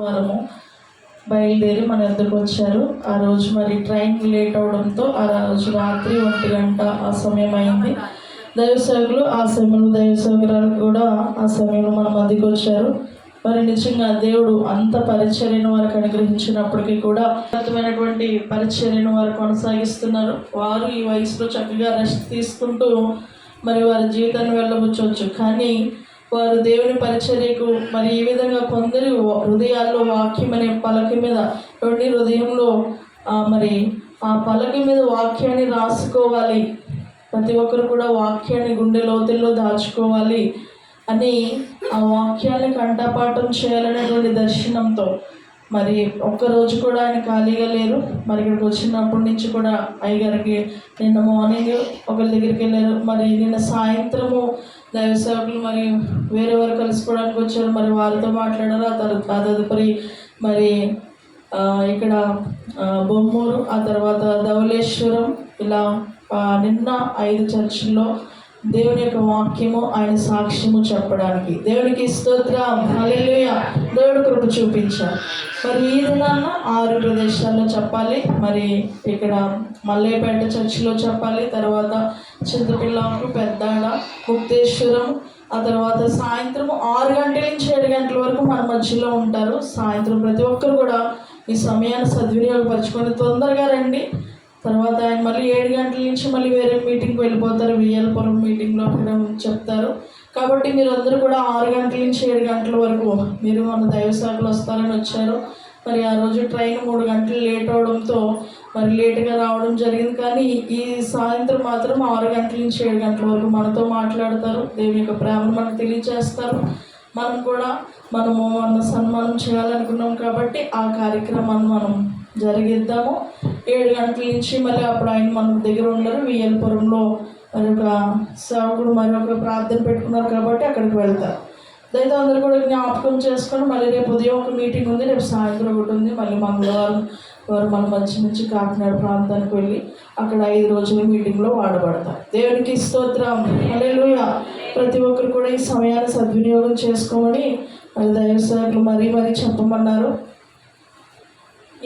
వారము బయలుదేరి మన ఎద్దకు వచ్చారు. ఆ రోజు మరి ట్రైన్ లేట్ అవడంతో ఆ రోజు రాత్రి 1 గంట ఆ సమయం అయింది. దైవ సేవకులు ఆ సమయంలో దైవ సేవకురాలు కూడా ఆ సమయంలో మన మధ్యకి వచ్చారు. మరి నిజంగా దేవుడు అంత పరిచర్యను వారికి అనుగ్రహించినప్పటికీ కూడా అద్భుతమైనటువంటి పరిచర్యను వారు కొనసాగిస్తున్నారు. వారు ఈ వయసులో చక్కగా రెస్ట్ తీసుకుంటూ మరి వారి జీవితాన్ని వెళ్ళవచ్చు. కానీ వారు దేవుని పరిచర్యకు మరి ఈ విధంగా కొందరు హృదయాల్లో వాక్యం అనే పలక మీద హృదయంలో మరి ఆ పలక మీద వాక్యాన్ని రాసుకోవాలి, ప్రతి ఒక్కరు కూడా వాక్యాన్ని గుండె లోతుల్లో దాచుకోవాలి అని ఆ వాక్యాన్ని కంఠపాఠం చేయాలనేటువంటి దర్శనంతో మరి ఒక్కరోజు కూడా ఆయన ఖాళీగా లేరు. మరి ఇక్కడికి వచ్చినప్పటి నుంచి కూడా అయ్యగారికి నిన్న మార్నింగ్ ఒకరి దగ్గరికి వెళ్ళారు. మరి నిన్న సాయంత్రము దైవ సేవకులు మరి వేరే వారు కలుసుకోవడానికి వచ్చారు. మరి వారితో మాట్లాడారు. ఆ తదుపరి మరి ఇక్కడ బొమ్మూరు, ఆ తర్వాత ధవళేశ్వరం, ఇలా నిన్న 5 చర్చిల్లో దేవుని యొక్క వాక్యము ఆయన సాక్ష్యము చెప్పడానికి దేవునికి స్తోత్రం, హల్లెలూయా. దేవుడు కృప చూపించారు. మరి ఈ దినాన 6 ప్రదేశాల్లో చెప్పాలి. మరి ఇక్కడ మల్లేపేట చర్చిలో చెప్పాలి, తర్వాత చింతపిల్లకు, పెద్దాడ, ముక్తేశ్వరం, ఆ తర్వాత సాయంత్రం 6 గంటల నుంచి 7 గంటల వరకు మన మధ్యలో ఉంటారు. సాయంత్రం ప్రతి ఒక్కరు కూడా ఈ సమయాన్ని సద్వినియోగపరచుకొని తొందరగా రండి. తర్వాత ఆయన మళ్ళీ 7 గంటల నుంచి మళ్ళీ వేరే మీటింగ్కి వెళ్ళిపోతారు. వియ్యలపురం మీటింగ్లో అక్కడ చెప్తారు. కాబట్టి మీరు అందరూ కూడా 6 గంటల నుంచి 7 గంటల వరకు మీరు మన దైవ సేవకులు వస్తారని వచ్చారు. మరి ఆ రోజు ట్రైన్ 3 గంటలు లేట్ అవడంతో మరి లేటుగా రావడం జరిగింది. కానీ ఈ సాయంత్రం మాత్రం 6 గంటల నుంచి 7 గంటల వరకు మనతో మాట్లాడతారు. దేవుని యొక్క ప్రేమను మనకు తెలియజేస్తారు. మనం కూడా మన సన్మానం చేయాలనుకున్నాం కాబట్టి ఆ కార్యక్రమాన్ని మనం జరిగిద్దాము. 7 గంటల నుంచి మళ్ళీ అప్పుడు ఆయన మన దగ్గర ఉండరు. వియ్యలపురంలో మరొక సేవకుడు మరొక ప్రార్థన పెట్టుకున్నారు కాబట్టి అక్కడికి వెళ్తారు. దయతో అందరూ కూడా జ్ఞాపకం చేసుకొని మళ్ళీ రేపు ఉదయం ఒక మీటింగ్ ఉంది, రేపు సాయంత్రం ఒకటి ఉంది. మళ్ళీ మంగళవారం వారు మన మధ్య నుంచి కాకినాడ ప్రాంతానికి వెళ్ళి అక్కడ 5 రోజుల మీటింగ్లో వాడబడతారు. దేవునికి స్తోత్రం, హల్లెలూయా. ప్రతి ఒక్కరు కూడా ఈ సమయాన్ని సద్వినియోగం చేసుకోమని మరి దైవ సేవకులు మరీ చెప్పమన్నారు.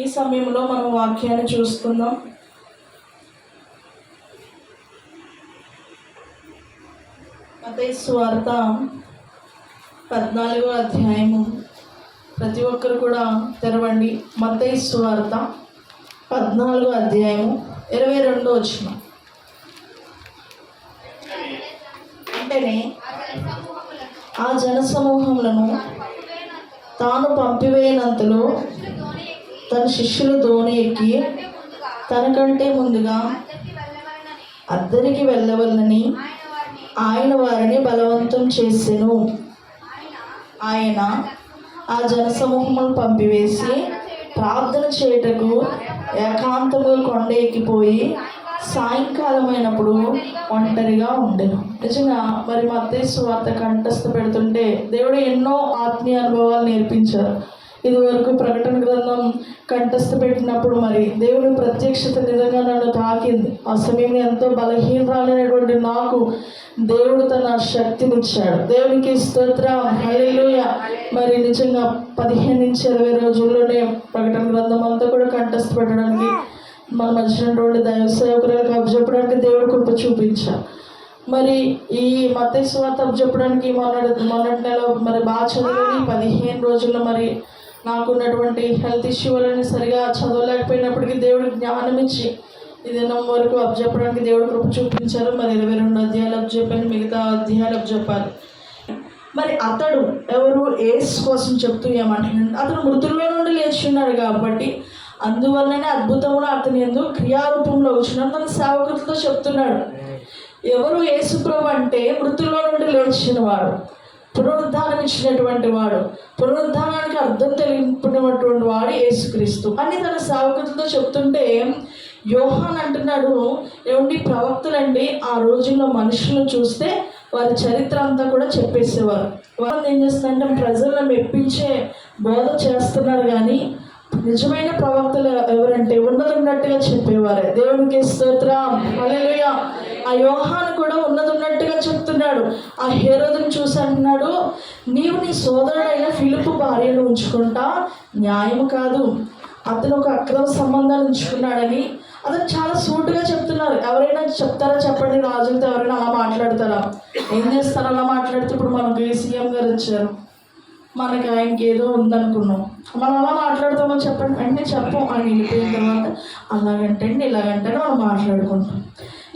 ఈ సమయంలో మనం వాక్యాన్ని చూసుకుందాం. మత్తయి సువార్త 14వ అధ్యాయము. ప్రతి ఒక్కరు కూడా తెరవండి. మత్తయి సువార్త 14వ అధ్యాయము 22వ వచనం. వెంటనే ఆ జనసమూహములను తాను పంపివేయనంతలో తన శిష్యులు దోణి ఎక్కి తనకంటే ముందుగా అద్దరికి వెళ్ళవలనని ఆయన వారిని బలవంతం చేసెను. ఆయన ఆ జనసమూహములను పంపివేసి ప్రార్థన చేయుటకు ఏకాంతముగా కొండ ఎక్కిపోయి సాయంకాలం అయినప్పుడు ఒంటరిగా ఉండెను. నిజంగా మరి మత్తయి సువార్త కంఠస్థ పెడుతుంటే దేవుడు ఎన్నో ఆత్మీయ అనుభవాలు నేర్పించారు. ఇదివరకు ప్రకటన గ్రంథం కంఠస్థ పెట్టినప్పుడు మరి దేవుని ప్రత్యక్షత నిజంగా నన్ను తాకింది. ఆ సమయంలో ఎంతో బలహీనరాలైనటువంటి నాకు దేవుడు తన శక్తినిచ్చాడు. దేవునికి స్తోత్రం, హల్లెలూయా. మరి నిజంగా 15 నుంచి 20 రోజుల్లోనే ప్రకటన గ్రంథం అంతా కూడా కంఠస్థ పెట్టడానికి మన మధ్యనటువంటి దైవ సేవకులకు అప్పచెప్పడానికి దేవుడు కృప చూపించాడు. మరి ఈ మత్తయి సువార్త అప్పచెప్పడానికి మొన్నటి నెల మరి బాగా చదివి 15 రోజుల్లో మరి నాకున్నటువంటి హెల్త్ ఇష్యూ వల్ల సరిగా చదవలేకపోయినప్పటికీ దేవుడు జ్ఞానం ఇచ్చి ఈ దినం వరకు అప్పచెప్పడానికి దేవుడు కృప చూపించారు. మరి 22 అధ్యాయాలు అప్పచెప్పాను, మిగతా అధ్యాయాలు అప్పచెప్పాలి. మరి అతడు ఎవరు? యేసు కోసం చెప్తూ ఏమంటున్నాడు? అతడు మృతుల్లో నుండి లేచున్నాడు కాబట్టి అందువల్లనే అద్భుతములు అతని యందు క్రియారూపంలో వచ్చినాడు తన సేవకులతో చెప్తున్నాడు. ఎవరు యేసు ప్రభు అంటే మృతుల్లో నుండి లేచిన వాడు, పునరుద్ధానం ఇచ్చినటువంటి వాడు, పునరుద్ధానానికి అర్థం తెలిపినటువంటి వాడు యేసుక్రీస్తు అని తన సేవకులతో చెప్తుంటే యోహాన్ అంటున్నాడు, ఏమండి ప్రవక్తలండి ఆ రోజుల్లో మనుషులను చూస్తే వారి చరిత్ర అంతా కూడా చెప్పేసేవారు. వాళ్ళు ఏం చేస్తారంటే ప్రజలను మెప్పించే బోధ చేస్తున్నారు, కానీ నిజమైన ప్రవక్తలు ఎవరంటే ఉన్నట్టుగా చెప్పేవారే. దేవునికి స్తోత్రం, హల్లెలూయా. ఆ యోహాను కూడా ఉన్నట్టుగా చెప్తున్నాడు. ఆ హేరోదుని చూసి అంటున్నాడు, నీవు నీ సోదరుడైన ఫిలిప్పు భార్యను ఉంచుకుంటా న్యాయం కాదు. అతను ఒక అక్రమ సంబంధాలు ఉంచుకున్నాడని అతను చాలా సూటుగా చెప్తున్నారు. ఎవరైనా చెప్తారా చెప్పండి? రాజులతో ఎవరైనా అలా మాట్లాడతారా? ఏం చేస్తారు అలా మాట్లాడితే? ఇప్పుడు మనకు సీఎం గారు వచ్చారు, మనకి ఆయనకి ఏదో ఉందనుకున్నాం, మనం అలా మాట్లాడతామని చెప్పండి. వెంటనే చెప్పం. ఆయన వెళ్ళిపోయిన తర్వాత అలాగంటే ఇలాగంటే మనం మాట్లాడుకుంటాం.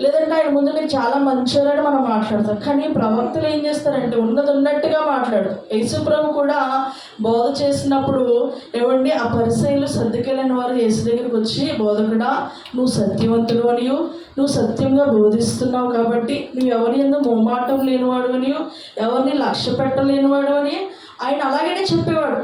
లేదంటే ఆయన ముందు మీరు చాలా మంచివారని మనం మాట్లాడతాం. కానీ ప్రవక్తలు ఏం చేస్తారంటే ఉన్నట్టుగా మాట్లాడతారు. యేసు ప్రభు కూడా బోధ చేసినప్పుడు ఏమండి, ఆ పరిసయ్యులు సర్దుకెళ్ళిన వారు యేసు దగ్గరికి వచ్చి, బోధకుడా నువ్వు సత్యవంతుడు అనియు, నువ్వు సత్యంగా బోధిస్తున్నావు కాబట్టి నువ్వు ఎవరి యందు మోమాటం లేనివాడు అనియు, ఎవరిని లక్ష్య పెట్టలేనివాడు అని ఆయన అలాగనే చెప్పేవాడు.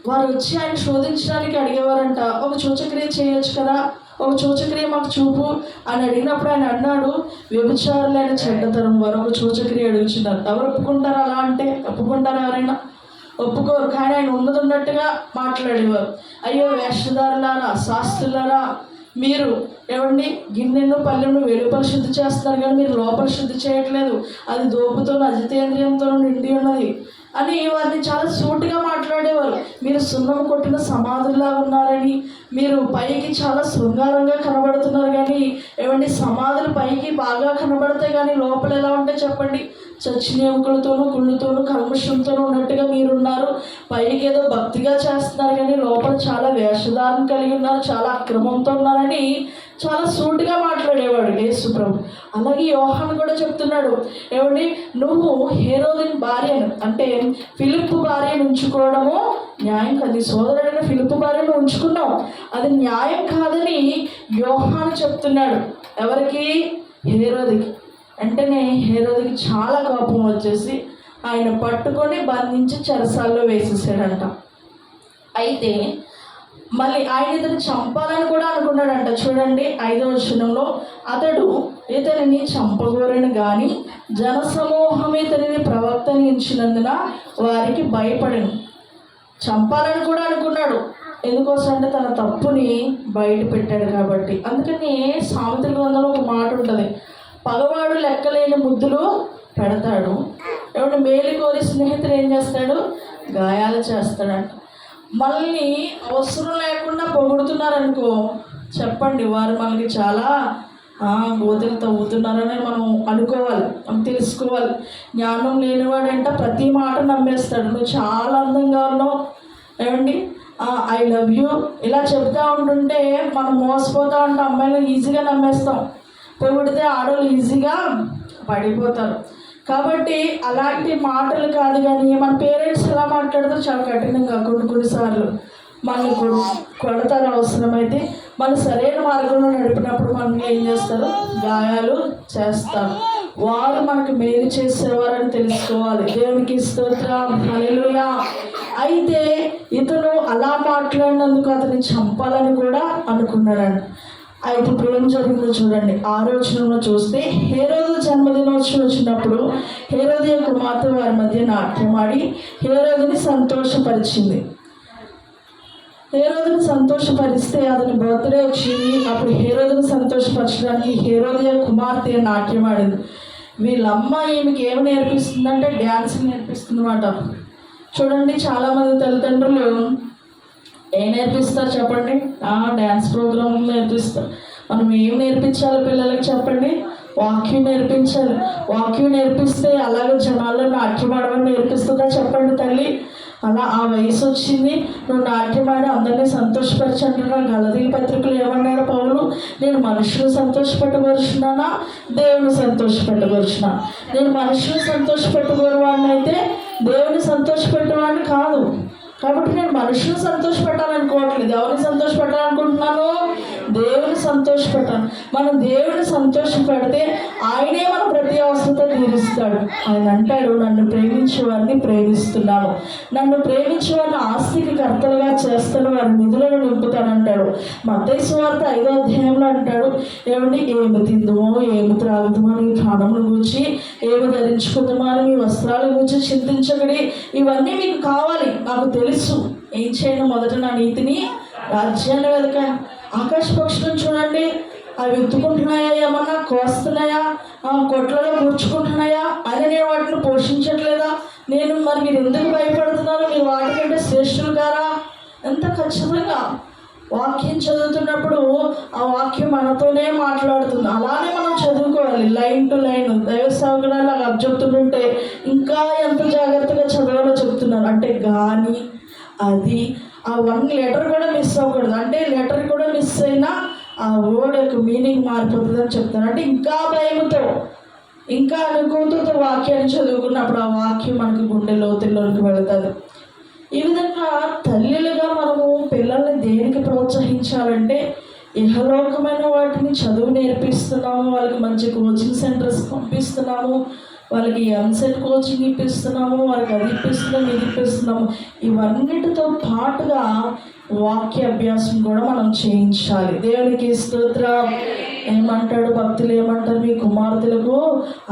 వారు వచ్చి ఆయన శోధించడానికి అడిగేవారంట, ఒక సూచక్రియ చేయొచ్చు కదా, ఒక సూచక్రియ మాకు చూపు అని అడిగినప్పుడు ఆయన అన్నాడు, వ్యభిచారులైన చెడ్డతరం వారు ఒక సూచక్రియ అడుగుతున్నారు. ఎవరు ఒప్పుకుంటారు అలా అంటే? ఒప్పుకుంటారు ఎవరైనా? ఒప్పుకోరు. కానీ ఆయన ఉన్నట్టుగా మాట్లాడేవారు. అయ్యో వేషధారులారా, శాస్త్రులారా, మీరు ఏమండి గిన్నెను పల్లెను వెలుపల శుద్ధి చేస్తున్నారు కానీ మీరు లోపల శుద్ధి చేయట్లేదు, అది దోపుతోనూ అజితేంద్రియంతోనూ నిండి ఉన్నది అని వారిని చాలా సూటిగా మాట్లాడేవారు. మీరు సున్నం కొట్టిన సమాధుల్లా ఉన్నారని, మీరు పైకి చాలా శృంగారంగా కనబడుతున్నారు కానీ ఏమండి సమాధులు పైకి బాగా కనబడతాయి కానీ లోపల ఎలా ఉంటాయి చెప్పండి? చచ్చిన ఎముకలతోనూ కుళ్ళుతోనూ కల్మషంతోనూ ఉన్నట్టుగా మీరున్నారు. పైకి ఏదో భక్తిగా చేస్తున్నారు కానీ లోపల చాలా వేషధారణ కలిగి ఉన్నారు, చాలా అక్రమంతో ఉన్నారని చాలా సూటిగా మాట్లాడేవాడు యేసు ప్రభు. అలాగే యోహాను కూడా చెప్తున్నాడు, ఏమండి నువ్వు హేరోదుని భార్యను అంటే ఫిలిప్పు భార్యను ఉంచుకోవడము న్యాయం కాదు. నీ సోదరుడైన ఫిలిప్పు భార్యను ఉంచుకున్నావు, అది న్యాయం కాదని యోహాను చెప్తున్నాడు. ఎవరికి? హేరోదుకి. వెంటనే హేరోదుకి చాలా కోపం వచ్చేసి ఆయన పట్టుకొని బంధించి చెరసాల్లో వేసేసాడంట. అయితే మళ్ళీ ఆయన ఇతను చంపాలని కూడా అనుకున్నాడంట. చూడండి 5వ వచనంలో, అతడు ఇతనిని చంపగోరని కానీ జనసమూహం ఇతనిని ప్రవక్తని ఎంచినందున వారికి భయపడను. చంపాలని కూడా అనుకున్నాడు. ఎందుకోసం అంటే తన తప్పుని బయట పెట్టాడు కాబట్టి. అందుకని సామెతల గ్రంథంలో ఒక మాట ఉంటుంది, పగవాడు లెక్కలేని ముద్దులు పెడతాడు, ఎవడు మేలు కోరి స్నేహితుడు ఏం చేస్తాడు? గాయాలు చేస్తాడంట. మళ్ళీ అవసరం లేకుండా పొగుడుతున్నారనుకో చెప్పండి, వారు మనకి చాలా గోతులు తవ్వుతున్నారని మనం అనుకోవాలి, మనం తెలుసుకోవాలి. జ్ఞానం లేనివాడంట ప్రతి మాట నమ్మేస్తాడు. నువ్వు చాలా అందంగా ఉన్నావు, ఏమండి ఐ లవ్ యూ ఇలా చెప్తా ఉంటుంటే మనం మోసపోతూ ఉంటాం. అమ్మాయిలు ఈజీగా నమ్మేస్తాం, పొగిడితే ఆడవాళ్ళు ఈజీగా పడిపోతారు. కాబట్టి అలాంటి మాటలు కాదు. కానీ మన పేరెంట్స్ ఎలా మాట్లాడతారు? చాలా కఠినంగా కొన్నిసార్లు మనల్ని కొడతారు. అవసరమైతే మనం సరైన మార్గంలో నడిపినప్పుడు మనం ఏం చేస్తారు? గాయాలు చేస్తారు. వారు మనకు మేలు చేసేవారని తెలుసుకోవాలి. దేవునికి స్తోత్రం, హల్లెలూయా. అయితే ఇతను అలా మాట్లాడినందుకు అతన్ని చంపాలని కూడా అనుకున్నాడంట. అయితే ఇప్పుడు ఏం జరిగిందో చూడండి. 6వ వచనంలో చూస్తే, హేరోదు జన్మదినోత్సవం వచ్చినప్పుడు హేరోదియ కుమార్తె వారి మధ్య నాట్యమాడి హేరోదుని సంతోషపరిచింది. హేరోదుని సంతోషపరిస్తే అతని బర్త్డే వచ్చింది. అప్పుడు హేరోదుని సంతోషపరచడానికి హేరోదియ కుమార్తె నాట్యమాడింది. వీళ్ళమ్మ ఈమెకి ఏమి నేర్పిస్తుందంటే డ్యాన్స్ నేర్పిస్తుందన్నమాట. చూడండి, చాలామంది తల్లిదండ్రులు ఏం నేర్పిస్తారు చెప్పండి? డ్యాన్స్ ప్రోగ్రాంలు నేర్పిస్తారు. మనం ఏం నేర్పించాలి పిల్లలకి చెప్పండి? వాక్యం నేర్పించాలి. వాక్యం నేర్పిస్తే అలాగే జనాల్లో నాట్యమాడమని నేర్పిస్తుందా చెప్పండి తల్లి? అలా ఆ వయసు వచ్చింది, నువ్వు నాట్యమాడి అందరినీ సంతోషపరచంటున్నావు. గలతీ పత్రికలు ఏమన్నాడు పౌలు? నేను మనుషులు సంతోషపెట్టగలుచున్నానా, దేవుని సంతోషపెట్టగలుచున్నా? నేను మనుషులు సంతోషపెట్టగలవాడిని అయితే దేవుని సంతోషపెట్టేవాడిని కాదు. కాబట్టి నేను మనుషులు సంతోషపెట్టాలనుకోవట్లేదు. ఎవరిని సంతోషపెట్టాలనుకుంటున్నాను? దేవుని సంతోషపెట్టాను. మనం దేవుని సంతోషపెడితే ఆయనే మన ప్రతి అవసరత తీరుస్తాడు. ఆయన అంటాడు, నన్ను ప్రేమించే వారిని ప్రేమిస్తున్నాను, నన్ను ప్రేమించే వారిని ఆస్తికి కర్తలుగా చేస్తాను, వారి నిధులను నింపుతానంటాడు. మత్తయి సువార్త 5వ అధ్యాయంలో అంటాడు, ఏమండి ఏమి తిందుమో ఏమి త్రాగుదమో మీ ప్రాణముల గురించి, ఏమి ధరించుకుందామో అని మీ వస్త్రాల గురించి చింతించకడి. ఇవన్నీ మీకు కావాలి, నాకు తెలుసు. ఏం చేయను? మొదట నా నీతిని రాజ్యాన్ని వెతకండి. ఆకాశ పక్షులను చూడండి, అవి ఎత్తుకుంటున్నాయా, ఏమన్నా కోస్తున్నాయా, కొట్లలో కూర్చుకుంటున్నాయా అని నేను వాటిని పోషించట్లేదా? మరి మీరు ఎందుకు భయపడుతున్నారు? మీరు వాటికంటే శ్రేష్ఠులు కారా? ఎంత ఖచ్చితంగా వాక్యం చదువుతున్నప్పుడు ఆ వాక్యం మనతోనే మాట్లాడుతుంది. అలానే మనం చదువుకోవాలి, లైన్ టు లైన్. దైవ సేవకురాలు అలా చెప్తుంటే ఇంకా ఎంత జాగ్రత్తగా చదవాలో చెప్తున్నారు. అంటే కానీ అది ఆ 1 లెటర్ కూడా మిస్ అవ్వకూడదు. అంటే లెటర్ కూడా మిస్ అయినా ఆ వర్డ్ యొక్క మీనింగ్ మారిపోతుంది అని చెప్తాను. అంటే ఇంకా భయంతో, ఇంకా అనుకూలతో వాక్యాన్ని చదువుకున్నప్పుడు ఆ వాక్యం మనకు గుండె లోతుల్లోకి వెళుతుంది. ఈ విధంగా తల్లులుగా మనము పిల్లల్ని దేనికి ప్రోత్సహించాలంటే, ఇహలోకమైన వాటిని చదువు నేర్పిస్తున్నాము, వాళ్ళకి మంచి కోచింగ్ సెంటర్స్ పంపిస్తున్నాము, వాళ్ళకి ఎంసెట్ కోచింగ్ ఇప్పిస్తున్నాము, వాళ్ళకి అది ఇప్పిస్తున్నాము, ఇది ఇప్పిస్తున్నాము. ఇవన్నిటితో పాటుగా వాక్య అభ్యాసం కూడా మనం చేయించాలి. దేవునికి స్తోత్రం. ఏమంటాడు భక్తులు, ఏమంటారు? మీ కుమార్తెలకు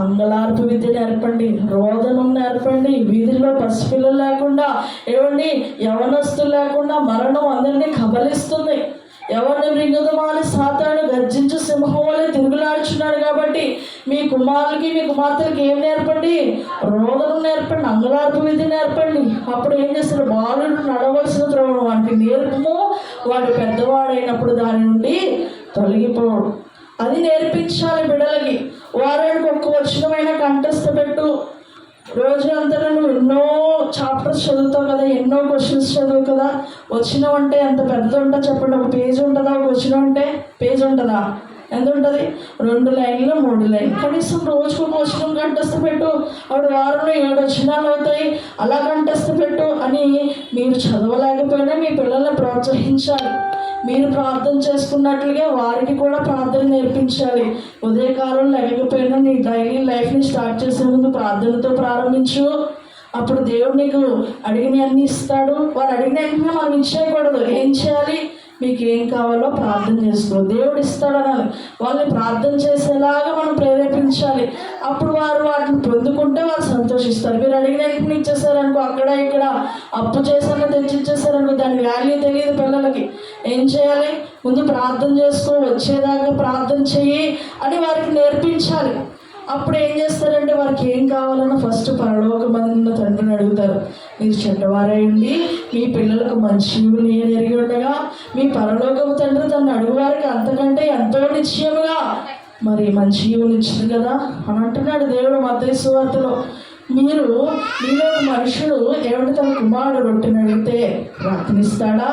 అంగలార్పు విద్య నేర్పండి, రోదనం నేర్పండి, వీధిలో పసిపిల్లలు లేకుండా, ఏమండి యవనస్తులు లేకుండా మరణం అందరినీ కబలిస్తుంది. ఎవరిని మృంగదమాని సాతాను గర్జించు సింహం వలె తిరుగులాడుచున్నాడు. కాబట్టి మీ కుమారులకి, మీ కుమార్తెలకి ఏం నేర్పండి? రోదనం నేర్పండి, అంగలార్పు విధి నేర్పండి. అప్పుడు ఏం చేస్తారు? బాలుడు నడవలసిన త్రోవను వాటికి నేర్పము, వాడు పెద్దవాడైనప్పుడు దాని నుండి తొలగిపోవడం. అది నేర్పించాలి బిడ్డలకి. వారానికి ఒక్క వచనమైనా కంఠస్థ పెట్టు. రోజు అంతా నువ్వు ఎన్నో చాప్టర్స్ చదువుతావు కదా, ఎన్నో క్వశ్చన్స్ చదువు కదా. వచనం అంటే ఎంత పెద్ద ఉంటుందో చెప్పండి. ఒక పేజ్ ఉంటుందా? ఒక వచనం అంటే పేజ్ ఉంటుందా? ఎంత ఉంటుంది? 2 లైన్లు 3 లైన్లు. కనీసం రోజుకు ఒక వచనం కంఠస్థ పెట్టు. అప్పుడు వారంలో 7 వచనాలు అవుతాయి. అలా కంఠస్థ పెట్టు అని మీరు చదవలేకపోయినా మీ పిల్లల్ని ప్రోత్సహించాలి. మీరు ప్రార్థన చేసుకున్నట్లుగా వారికి కూడా ప్రార్థన నేర్పించాలి. ఉదయకాలం లేకపోయినా నీ డైలీ లైఫ్ని స్టార్ట్ చేసే ముందు ప్రార్థనతో ప్రారంభించు. అప్పుడు దేవుడు నీకు అడిగినవన్నీ ఇస్తాడు. వారు అడిగిన వెంటనే మనం ఇచ్చేయకూడదు. ఏం చేయాలి? మీకు ఏం కావాలో ప్రార్థన చేసుకో, దేవుడు ఇస్తాడనాలి. వాళ్ళని ప్రార్థన చేసేలాగా మనం ప్రేరేపించాలి. అప్పుడు వారు వాటిని పొందుకుంటే వారు సంతోషిస్తారు. మీరు అడిగిన వెంటనే ఇచ్చేసారనుకో, అక్కడ ఇక్కడ అప్పు చేసాక తెచ్చిచ్చేసారనుకో, దాని వాల్యూ తెలియదు పిల్లలకి. ఏం చేయాలి? ముందు ప్రార్థన చేసుకో, వచ్చేదాకా ప్రార్థన చెయ్యి అని వారికి నేర్పించాలి. అప్పుడు ఏం చేస్తారంటే వారికి ఏం కావాలన్నా ఫస్ట్ పరలోకమందున్న తండ్రిని అడుగుతారు. మీరు చెడ్డవారై ఉండి మీ పిల్లలకు మంచి నేను ఎరిగి ఉండగా మీ పరలోకము తండ్రి తను అడుగువారికి అంతకంటే ఎంతో నిశ్చయముగా మరి మంచి ఇచ్చింది కదా అని అంటున్నాడు దేవుడు మత్తయి సువార్తలో. మీలో మనుషుడు ఏమిటి? తన కుమారుడు రొట్టెని అడిగితే రాత్రిస్తాడా?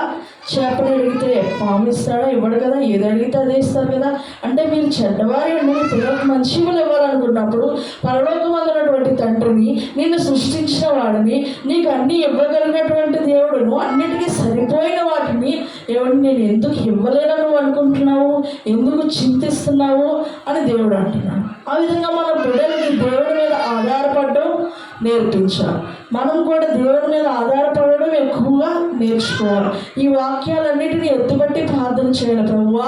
చేపని అడిగితే పాము ఇస్తాడా? ఇవ్వడు కదా. ఏది అడిగితే అదే ఇస్తారు కదా. అంటే మీరు చెడ్డవారి ఉండి మీ పిల్లలకు మంచివులు ఇవ్వాలనుకున్నప్పుడు పరలోకమందున్నటువంటి తండ్రిని, నిన్ను సృష్టించిన వాడిని, నీకు అన్నీ ఇవ్వగలిగినటువంటి దేవుడును, అన్నిటికీ సరిపోయిన వాటిని ఎవరిని నేను ఎందుకు ఇవ్వలేనని నువ్వు అనుకుంటున్నావు, ఎందుకు చింతిస్తున్నావు అని దేవుడు అంటున్నాడు. ఆ విధంగా మన బిడ్డలకి దేవుడి మీద ఆధారపడడం నేర్పించాలి. మనం కూడా దేవుడి మీద ఆధారపడడం ఎక్కువగా నేర్చుకోవాలి. ఈ వాక్యాలన్నిటిని ఎత్తుబట్టి ప్రార్థన చేయాలి. ప్రభువా,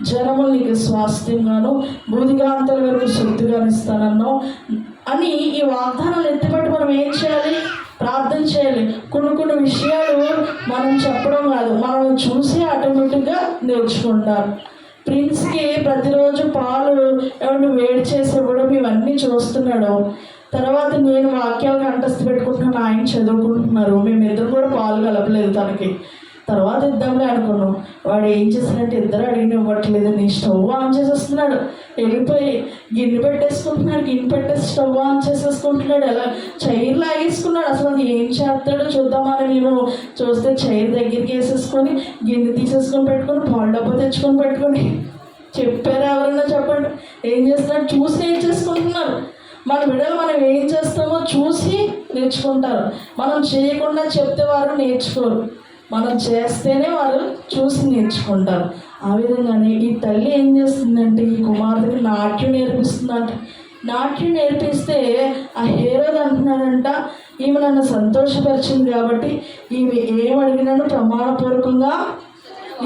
జనములు నీకు స్వాస్థ్యంగాను బూదిగాంతల వరకు శక్తిగాను ఇస్తానన్నావు అని ఈ వాగ్దానాలు ఎత్తుబట్టి మనం ఏం చేయాలి? ప్రార్థన చేయాలి. కొన్ని విషయాలు మనం చెప్పడం కాదు, మనం చూసి ఆటోమేటిక్గా నేర్చుకుంటారు. ప్రిన్స్కి ప్రతిరోజు పాలు ఏమన్నా వేడి చేసి ఇవ్వడం ఇవన్నీ చూస్తున్నాడు. తర్వాత నేను వాక్యాలు కంఠస్థ పెట్టుకుంటున్నాను, ఆయన చదువుకుంటున్నారు. మేమిద్దరు కూడా పాలు కలపలేదు తనకి. తర్వాత ఇద్దాంలే అనుకున్నాం. వాడు ఏం చేశాడంటే ఇద్దరు అడిగిన ఇవ్వట్లేదు, నీ స్టవ్ ఆన్ చేసేస్తున్నాడు. వెళ్ళిపోయి గిన్నె పెట్టేసుకుంటున్నాడు, గిన్నె పెట్టేసి స్టవ్ ఆన్ చేసేసుకుంటున్నాడు. ఎలా చైర్ లాగేసుకున్నాడు. అసలు అది ఏం చేస్తాడో చూద్దామని మేము చూస్తే చైర్ దగ్గరికి వేసేసుకొని గిన్నె తీసేసుకొని పెట్టుకొని పాలు డబ్బా తెచ్చుకొని పెట్టుకొని, చెప్పారా ఎవరైనా చెప్పండి? ఏం చేస్తున్నాడు? చూసి ఏం చేసుకుంటున్నారు. మన బిడ్డలు మనం ఏం చేస్తామో చూసి నేర్చుకుంటారు. మనం చేయకుండా చెప్తే వారు నేర్చుకోరు. మనం చేస్తేనే వారు చూసి నేర్చుకుంటారు. ఆ విధంగానే ఈ తల్లి ఏం చేస్తుందంటే ఈ కుమార్తెకి నాట్యం నేర్పిస్తుందంట. నాట్యం నేర్పిస్తే ఆ హేరోదు అంటున్నాడంట, ఈమె నన్ను సంతోషపరిచింది కాబట్టి ఈమె ఏమడిగినాను ప్రమాణపూర్వకంగా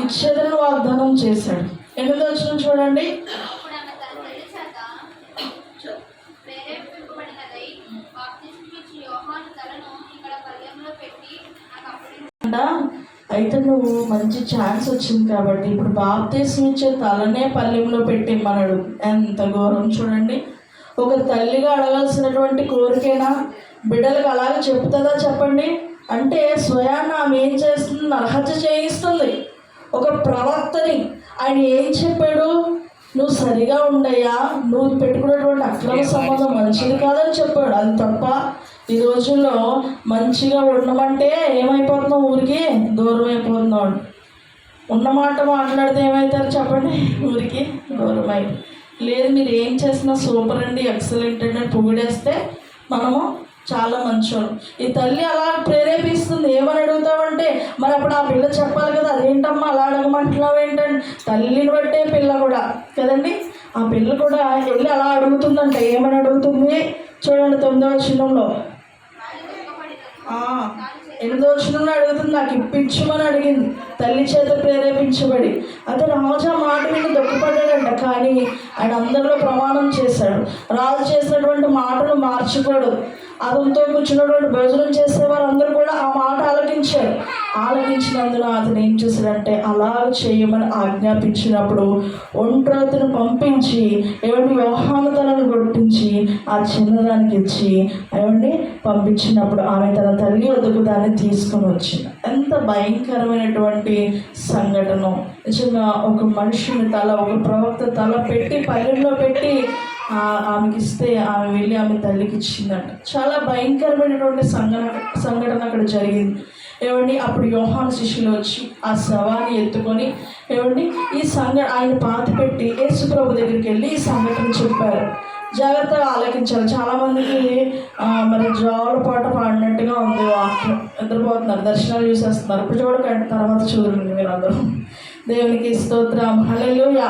ఇచ్చేదని వాగ్దానం చేశాడు. 8వ వచనం చూడండి. అయితే నువ్వు మంచి ఛాన్స్ వచ్చింది కాబట్టి ఇప్పుడు బాప్తీసం ఇచ్చే తలనే పల్లెంలో పెట్టిమ్మన్నాడు. ఎంత ఘోరం చూడండి. ఒక తల్లిగా అడగాల్సినటువంటి కోరికైనా బిడ్డలకు అలాగే చెప్తుందా చెప్పండి? అంటే స్వయాన్ని ఆమె ఏం చేస్తుంది? నరహత్య చేయిస్తుంది. ఒక ప్రవక్తని ఆయన ఏం చెప్పాడు? నువ్వు సరిగా ఉండయ్యా, నువ్వు పెట్టుకున్నటువంటి అక్రమ సంబంధం మంచిది కాదని చెప్పాడు. అది తప్ప ఈ రోజుల్లో మంచిగా ఉండమంటే ఏమైపోతున్నావు? ఊరికి దూరం అయిపోతున్నాడు. ఉన్నమాట మాట్లాడితే ఏమవుతారు చెప్పండి? ఊరికి దూరం అయిపో. లేదు మీరు ఏం చేసినా సూపర్ అండి, ఎక్సలెంట్ అండి అని పొగిడేస్తే మనము చాలా మంచోళ్ళు. ఈ తల్లి అలా ప్రేరేపిస్తుంది. ఏమని అడుగుతావంటే మరి అప్పుడు ఆ పిల్ల చెప్పాలి కదా, అదేంటమ్మా అలా అడగమంటున్నావు ఏంటండి? తల్లిని బట్టే పిల్ల కూడా కదండి. ఆ పిల్ల కూడా వెళ్ళి అలా అడుగుతుందంట. ఏమని అడుగుతుంది చూడండి, 9వ వచనంలో 8వ వచనంలో అడుగుతుంది. నాకు ఇప్పించమని అడిగింది, తల్లి చేత ప్రేరేపించబడి. అయితే రాజు ఆ మాట మీద దుఃఖపడ్డాడంట. కానీ ఆయన అందరిలో ప్రమాణం చేశాడు. రాజు చేసినటువంటి మాటను మార్చుకోడు. అతనితో కూర్చున్నటువంటి భోజనం చేసే వారందరూ కూడా ఆ మాట ఆలకించారు. ఆలకించినందున అతను ఏం చేశాడంటే అలా చేయమని ఆజ్ఞాపించినప్పుడు ఒంట్రోతును పంపించి ఏమండి యోహాను తలను కొట్టించి ఆ చిన్నదానికి ఇచ్చి ఏమండి పంపించినప్పుడు ఆమె తన తల్లి వద్దకు దాన్ని తీసుకొని వచ్చింది. ఎంత భయంకరమైనటువంటి సంఘటన! నిజంగా ఒక మనిషిని ఒక ప్రవక్త తల పెట్టి పల్లెల్లో పెట్టి ఆమెకి ఇస్తే ఆమె వెళ్ళి ఆమె తల్లికి ఇచ్చిందంట. చాలా భయంకరమైనటువంటి సంఘటన అక్కడ జరిగింది. ఏమండి అప్పుడు యోహాను శిష్యులు వచ్చి ఆ శవాన్ని ఎత్తుకొని ఏమండి ఆయన పాతి పెట్టి యేసు ప్రభు దగ్గరికి వెళ్ళి ఈ సంఘటన చెప్పారు. జాగ్రత్తగా ఆలకించాలి. చాలామందికి మరి జోల పాట పాడినట్టుగా ఉంది వాక్యం. నిద్రపోతున్నారు, దర్శనాలు చూసేస్తున్నారు. ఇప్పుడు చూడకండి, తర్వాత చూడండి మీరు అందరూ. దేవునికి స్తోత్రం, హల్లెలూయా.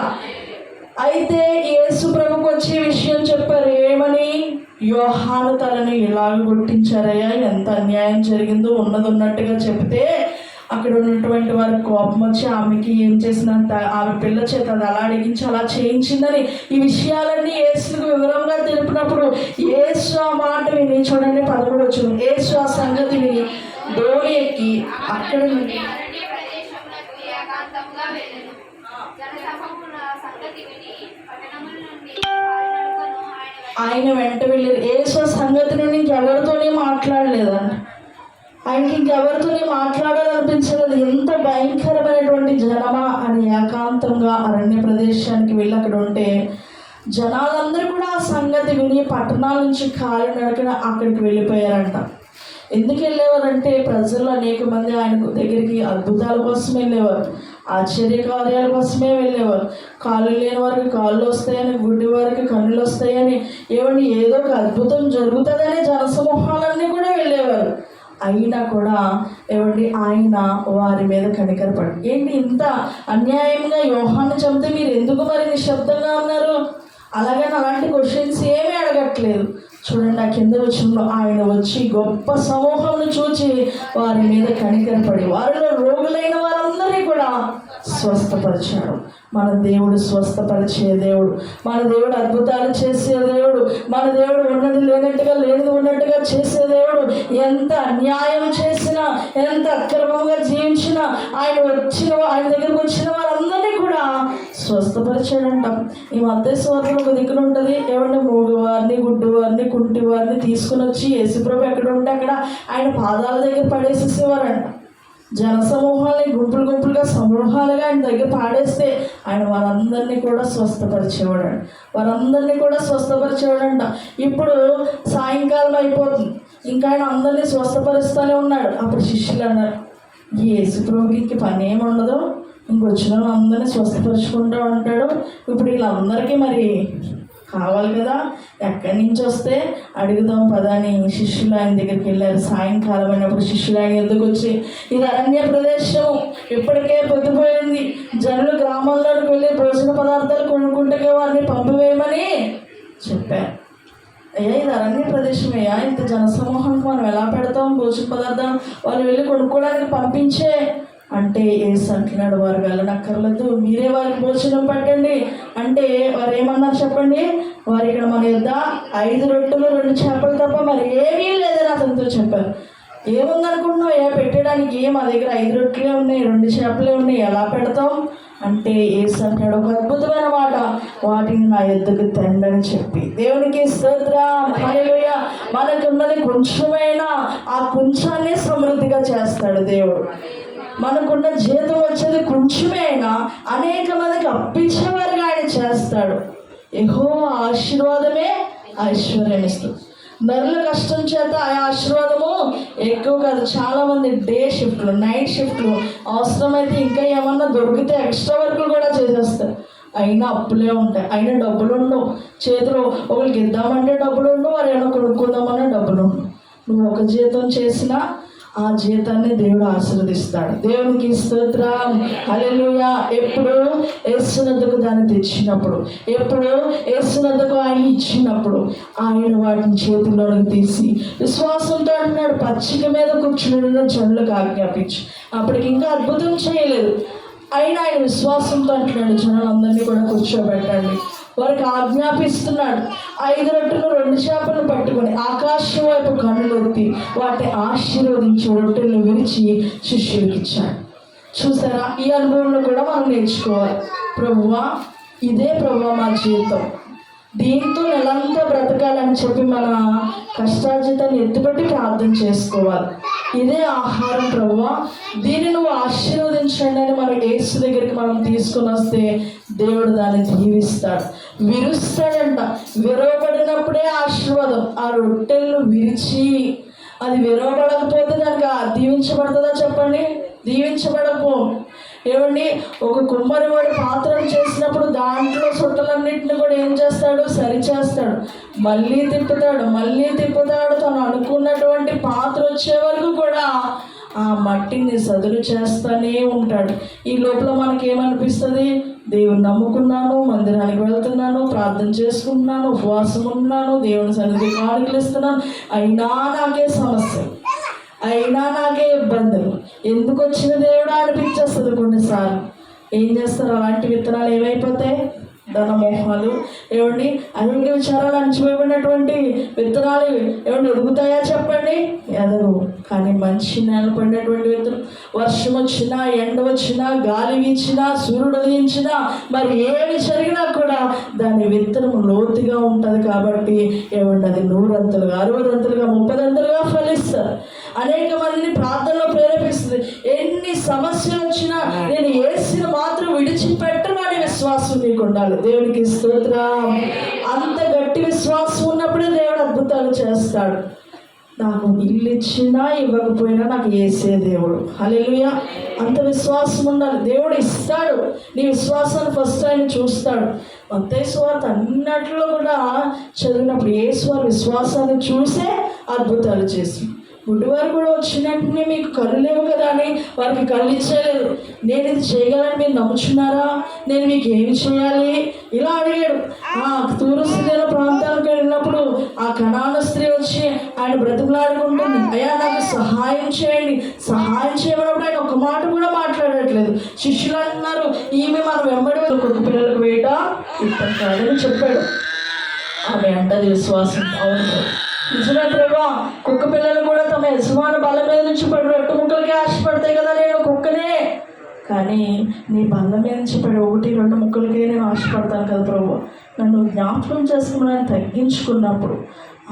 అయితే యేసు ప్రభుకు వచ్చి విషయం చెప్పారు. ఏమని? యోహాను తలని ఇలాగ గుర్తించారయ్యా, ఎంత అన్యాయం జరిగిందో ఉన్నది ఉన్నట్టుగా చెప్తే అక్కడ ఉన్నటువంటి వారికి కోపం వచ్చి ఆమెకి ఏం చేసినంత ఆమె పిల్ల చేత అది అలా అడిగించి అలా చేయించిందని ఈ విషయాలన్నీ యేసుకు వివరంగా తెలిపినప్పుడు యేసు ఆ మాట విని చూడండి 11వ వచనం, యేసు ఆ సంగతి విని దోణి ఎక్కి అక్కడ ఆయన వెంట వెళ్ళారు. యేసు సంగతి నుండి ఇంకెవరితోనే మాట్లాడలేదండి. ఆయనకి ఇంకెవరితోనే మాట్లాడాలనిపించలేదు. ఎంత భయంకరమైనటువంటి జనమా అని ఏకాంతంగా అరణ్య ప్రదేశానికి వెళ్ళి అక్కడ ఉంటే జనాలందరూ కూడా ఆ సంగతి విని పట్టణాల నుంచి కాలినడకన అక్కడికి వెళ్ళిపోయారంట. ఎందుకు వెళ్ళేవారంటే ప్రజలు అనేక మంది ఆయన దగ్గరికి అద్భుతాల కోసం వెళ్ళేవారు, ఆశ్చర్య కార్యాల కోసమే వెళ్ళేవారు. కాళ్ళు లేని వారికి కాళ్ళు వస్తాయని, గుడ్డి వారికి కన్నులు వస్తాయని, ఏమండి ఏదో ఒక అద్భుతం జరుగుతుందని జనసమూహాలన్నీ కూడా వెళ్ళేవారు. అయినా కూడా ఏమండి ఆయన వారి మీద కనికరపడి, ఏంటి ఇంత అన్యాయంగా యోహాన్ని చంపితే మీరు ఎందుకు మరి నిశ్శబ్దంగా ఉన్నారు? అలాగని అలాంటి క్వశ్చన్స్ ఏమీ అడగట్లేదు. చూడండి ఆ కింద వచనంలో ఆయన వచ్చి గొప్ప సమూహంను చూచి వారి మీద కనికరపడి వారిలో రోగులైన వారందరినీ కూడా స్వస్థపరిచాడు. మన దేవుడు స్వస్థపరిచే దేవుడు, మన దేవుడు అద్భుతాలు చేసే దేవుడు, మన దేవుడు ఉన్నది లేనట్టుగా లేనిది ఉన్నట్టుగా చేసే దేవుడు. ఎంత అన్యాయం చేసినా, ఎంత అక్రమంగా జీవించినా ఆయన దగ్గరకు వచ్చిన వారందరినీ కూడా స్వస్థపరిచాడంట. ఈ మత్తయి సువార్తలో ఒక దిక్కున ఉంటుంది, ఏమంటే మూగవారిని, గుడ్డివారిని, కుంటివారిని తీసుకుని వచ్చి యేసుప్రభు ఎక్కడ ఉంటే అక్కడ ఆయన పాదాల దగ్గర పడేసేసేవారంట. జనసమూహాలని గుంపులుగా సమూహాలుగా ఆయన దగ్గర పాడేస్తే ఆయన వారందరినీ కూడా స్వస్థపరిచేవాడంట. ఇప్పుడు సాయంకాలం అయిపోతుంది, ఇంకా ఆయన అందరినీ స్వస్థపరుస్తూనే ఉన్నాడు. అప్పుడు శిష్యులు అన్నారు, ఈ యేసుప్రభుకి పని ఏమి ఉండదు, ఇంకొచ్చిన అందరినీ స్వస్థపరుచుకుంటూ ఉంటాడు. ఇప్పుడు వీళ్ళందరికీ మరి కావాలి కదా, ఎక్కడి నుంచి వస్తే అడుగుదాం పదా అని శిష్యులు ఆయన దగ్గరికి వెళ్ళారు. సాయంకాలం అయినప్పుడు శిష్యులు ఆయన ఎందుకు వచ్చి, ఇది అరణ్య ప్రదేశం, ఇప్పటికే పొద్దుపోయింది, జనులు గ్రామాల్లోకి వెళ్ళి భోజన పదార్థాలు కొనుక్కుంటే వారిని పంపివేయమని చెప్పారు. అయ్యా ఇది అరణ్య ప్రదేశమయ్యా, ఇంత జనసమూహానికి మనం ఎలా పెడతాం భోజన పదార్థం? వాళ్ళు వెళ్ళి కొనుక్కోవడానికి పంపించే అంటే యేసు అంటున్నాడు, వారు వెళ్ళనక్కర్లేదు, మీరే వారికి భోజనం పెట్టండి అంటే వారు ఏమన్నారు చెప్పండి? వారు ఇక్కడ మన యొద్ద 5 రొట్టెలు 2 చేపలు తప్ప మరి ఏమీ లేదని అతనితో చెప్పారు. ఏముందనుకుంటున్నావు? పెట్టడానికి మా దగ్గర 5 రొట్టెలే ఉన్నాయి, 2 చేపలే ఉన్నాయి, ఎలా పెడతాం అంటే యేసు అంటాడు ఒక అద్భుతమైన మాట, వాటిని నా ఎద్దుకు తండని చెప్పి. దేవునికి స్తోత్రం, హల్లెలూయా. మనకున్నది కొంచెమైనా ఆ కొంచెాన్ని సమృద్ధిగా చేస్తాడు దేవుడు. మనకున్న జీతం వచ్చేది కొంచెమే అయినా అనేక మందికి అప్పించేవారుగా ఆయన చేస్తాడు. యెహోవా ఆశీర్వాదమే ఐశ్వర్యం ఇస్తుంది. నరుల కష్టం చేత ఆ ఆశీర్వాదము ఎక్కువ కాదు. చాలామంది డే షిఫ్ట్లు, నైట్ షిఫ్ట్లు, అవసరమైతే ఇంకా ఏమన్నా దొరికితే ఎక్స్ట్రా వర్క్లు కూడా చేసేస్తారు. అయినా అప్పులే ఉంటాయి, అయినా డబ్బులు ఉండవు చేతిలో. ఒకరికి ఇద్దామంటే డబ్బులు ఉండవు, వారు ఏమైనా కొనుక్కుందామన్నా డబ్బులు ఉండవు. నువ్వు ఒక జీతం చేసినా ఆ జీతాన్ని దేవుడు ఆశీర్వదిస్తాడు. దేవునికి స్తోత్రం, హల్లెలూయా. ఎప్పుడు యేసునందుకు దాన్ని తెచ్చినప్పుడు, ఎప్పుడు యేసునందుకు ఆయన ఇచ్చినప్పుడు ఆయన వాటిని చేతుల్లోకి తీసి విశ్వాసంతో అంటున్నాడు, పచ్చిక మీద కూర్చుని జనులకు ఆజ్ఞాపించు. అప్పటికి ఇంకా అద్భుతం చేయలేదు, అయినా ఆయన విశ్వాసంతో అంటున్నాడు, జనాలందరినీ కూడా కూర్చోబెట్టండి. వారికి ఆజ్ఞాపిస్తున్నాడు. 5 రొట్టెలు 2 చేపలను పట్టుకొని ఆకాశం వైపు కన్నులెత్తి వాటిని ఆశీర్వదించి రొట్టెలను విరిచి శిష్యులకు ఇచ్చాడు. చూసారా? ఈ అనుభవంలో కూడా మనం నేర్చుకోవాలి. ప్రభువా, ఇదే ప్రభువా మా జీవితం, దీంతో నెలంతా బ్రతకాలని చెప్పి మన కష్టార్జితాన్ని ఎత్తుపట్టి ప్రార్థన చేసుకోవాలి. ఇదే ఆహారం ప్రభువా, దీన్ని నువ్వు ఆశీర్వదించండి అని మనం యేసు దగ్గరికి మనం తీసుకుని వస్తే దేవుడు దాన్ని దీవిస్తాడు, విరుస్తాడంట. విరవబడినప్పుడే ఆశీర్వాదం. ఆ రొట్టెలను విరిచి, అది విరవబడకపోతే దానికి దీవించబడుతుందా చెప్పండి? దీవించబడకు. ఏమండి, ఒక కుమ్మరివాడు పాత్రను చేసినప్పుడు దాంట్లో సొట్టలన్నింటిని కూడా ఏం చేస్తాడు? సరిచేస్తాడు, మళ్ళీ తిప్పుతాడు. తను అనుకున్నటువంటి పాత్ర వచ్చే వరకు కూడా ఆ మట్టిని సదులు చేస్తూనే ఉంటాడు. ఈ లోపల మనకేమనిపిస్తుంది? దేవుని నమ్ముకున్నాను, మందిరానికి వెళ్తున్నాను, ప్రార్థన చేసుకుంటున్నాను, ఉపవాసం ఉన్నాను, దేవుని సన్నిధి కానుకలు ఇస్తున్నాను, అయినా నాకే సమస్య, అయినా నాకే ఇబ్బందులు, ఎందుకు వచ్చిన దేవుడా అనిపించేస్తుంది కొన్నిసార్లు. ఏం చేస్తారు? అలాంటి విత్తనాలు ఏమైపోతాయి? ధనమోహాలు, ఏమండి, అనేక విచారాలు అణచివేయబడినటువంటి విత్తనాలు ఏమండి ఎదుగుతాయా చెప్పండి? ఎదగవు. కానీ మంచి నేల పడినటువంటి విత్తనం, వర్షం వచ్చినా, ఎండ వచ్చినా, గాలి వీచినా, సూర్యుడు ఉదయించినా, మరి ఏమి జరిగినా కూడా దాని విత్తనం లోతుగా ఉంటుంది. కాబట్టి ఏమండి, అది 100 అంతలుగా, 60 అంతలుగా, 30 అంతలుగా ఫలిస్తారు. అనేక మందిని ప్రార్థనలో ప్రేరేపిస్తుంది. ఎన్ని సమస్యలు వచ్చినా నేను యేసుని మాత్రం విడిచిపెట్టను అనే విశ్వాసం నీకు ఉండాలి. దేవునికి స్తోత్రం. అంత గట్టి విశ్వాసం ఉన్నప్పుడే దేవుడు అద్భుతాలు చేస్తాడు. నాకు ఇల్లు ఇచ్చినా ఇవ్వకపోయినా నాకు యేసే దేవుడు. హల్లెలూయా. అంత విశ్వాసం ఉండాలి. దేవుడు ఇస్తాడు. నీ విశ్వాసాన్ని ఫస్ట్ ఆయన చూస్తాడు. మత్తయి సువార్త అన్నట్లో కూడా చదివినప్పుడు యేసు వారి విశ్వాసాన్ని చూసే అద్భుతాలు చేసి, గుడ్డివారు కూడా వచ్చినట్టునే మీకు కళ్ళు లేవు కదా అని వారికి కళ్ళు ఇచ్చేయలేదు. నేను ఇది చేయగలని మీరు నమ్ముచున్నారా? నేను మీకు ఏమి చేయాలి? ఇలా అడిగాడు. తూరు సిద్ధల ప్రాంతాలకు వెళ్ళినప్పుడు ఆ కనాన స్త్రీ వచ్చి ఆయన బ్రతుకులాడుకుంటుంది, అయ్యా నాకు సహాయం చేయండి, సహాయం చేయమన్నప్పుడు ఆయన ఒక మాట కూడా మాట్లాడట్లేదు. శిష్యులు అంటున్నారు, ఈమె మనం వెంబడి కుక్క పిల్లలకు వేట ఇప్పటి కాదని చెప్పాడు. ఆమె అంటది విశ్వాసం. అవును, నిజమే ప్రభా, కుక్క పిల్లలు కూడా తమ యజమాని బల్ల మీద నుంచి పడి రొట్టె ముక్కలకి ఆశపడతాయి కదా, నేను కుక్కనే, కానీ నీ బల్ల మీద నుంచి పడి 1-2 ముక్కలకే నేను ఆశపడతాను కదా ప్రభు. నన్ను జ్ఞాపకం చేసుకుని తగ్గించుకున్నప్పుడు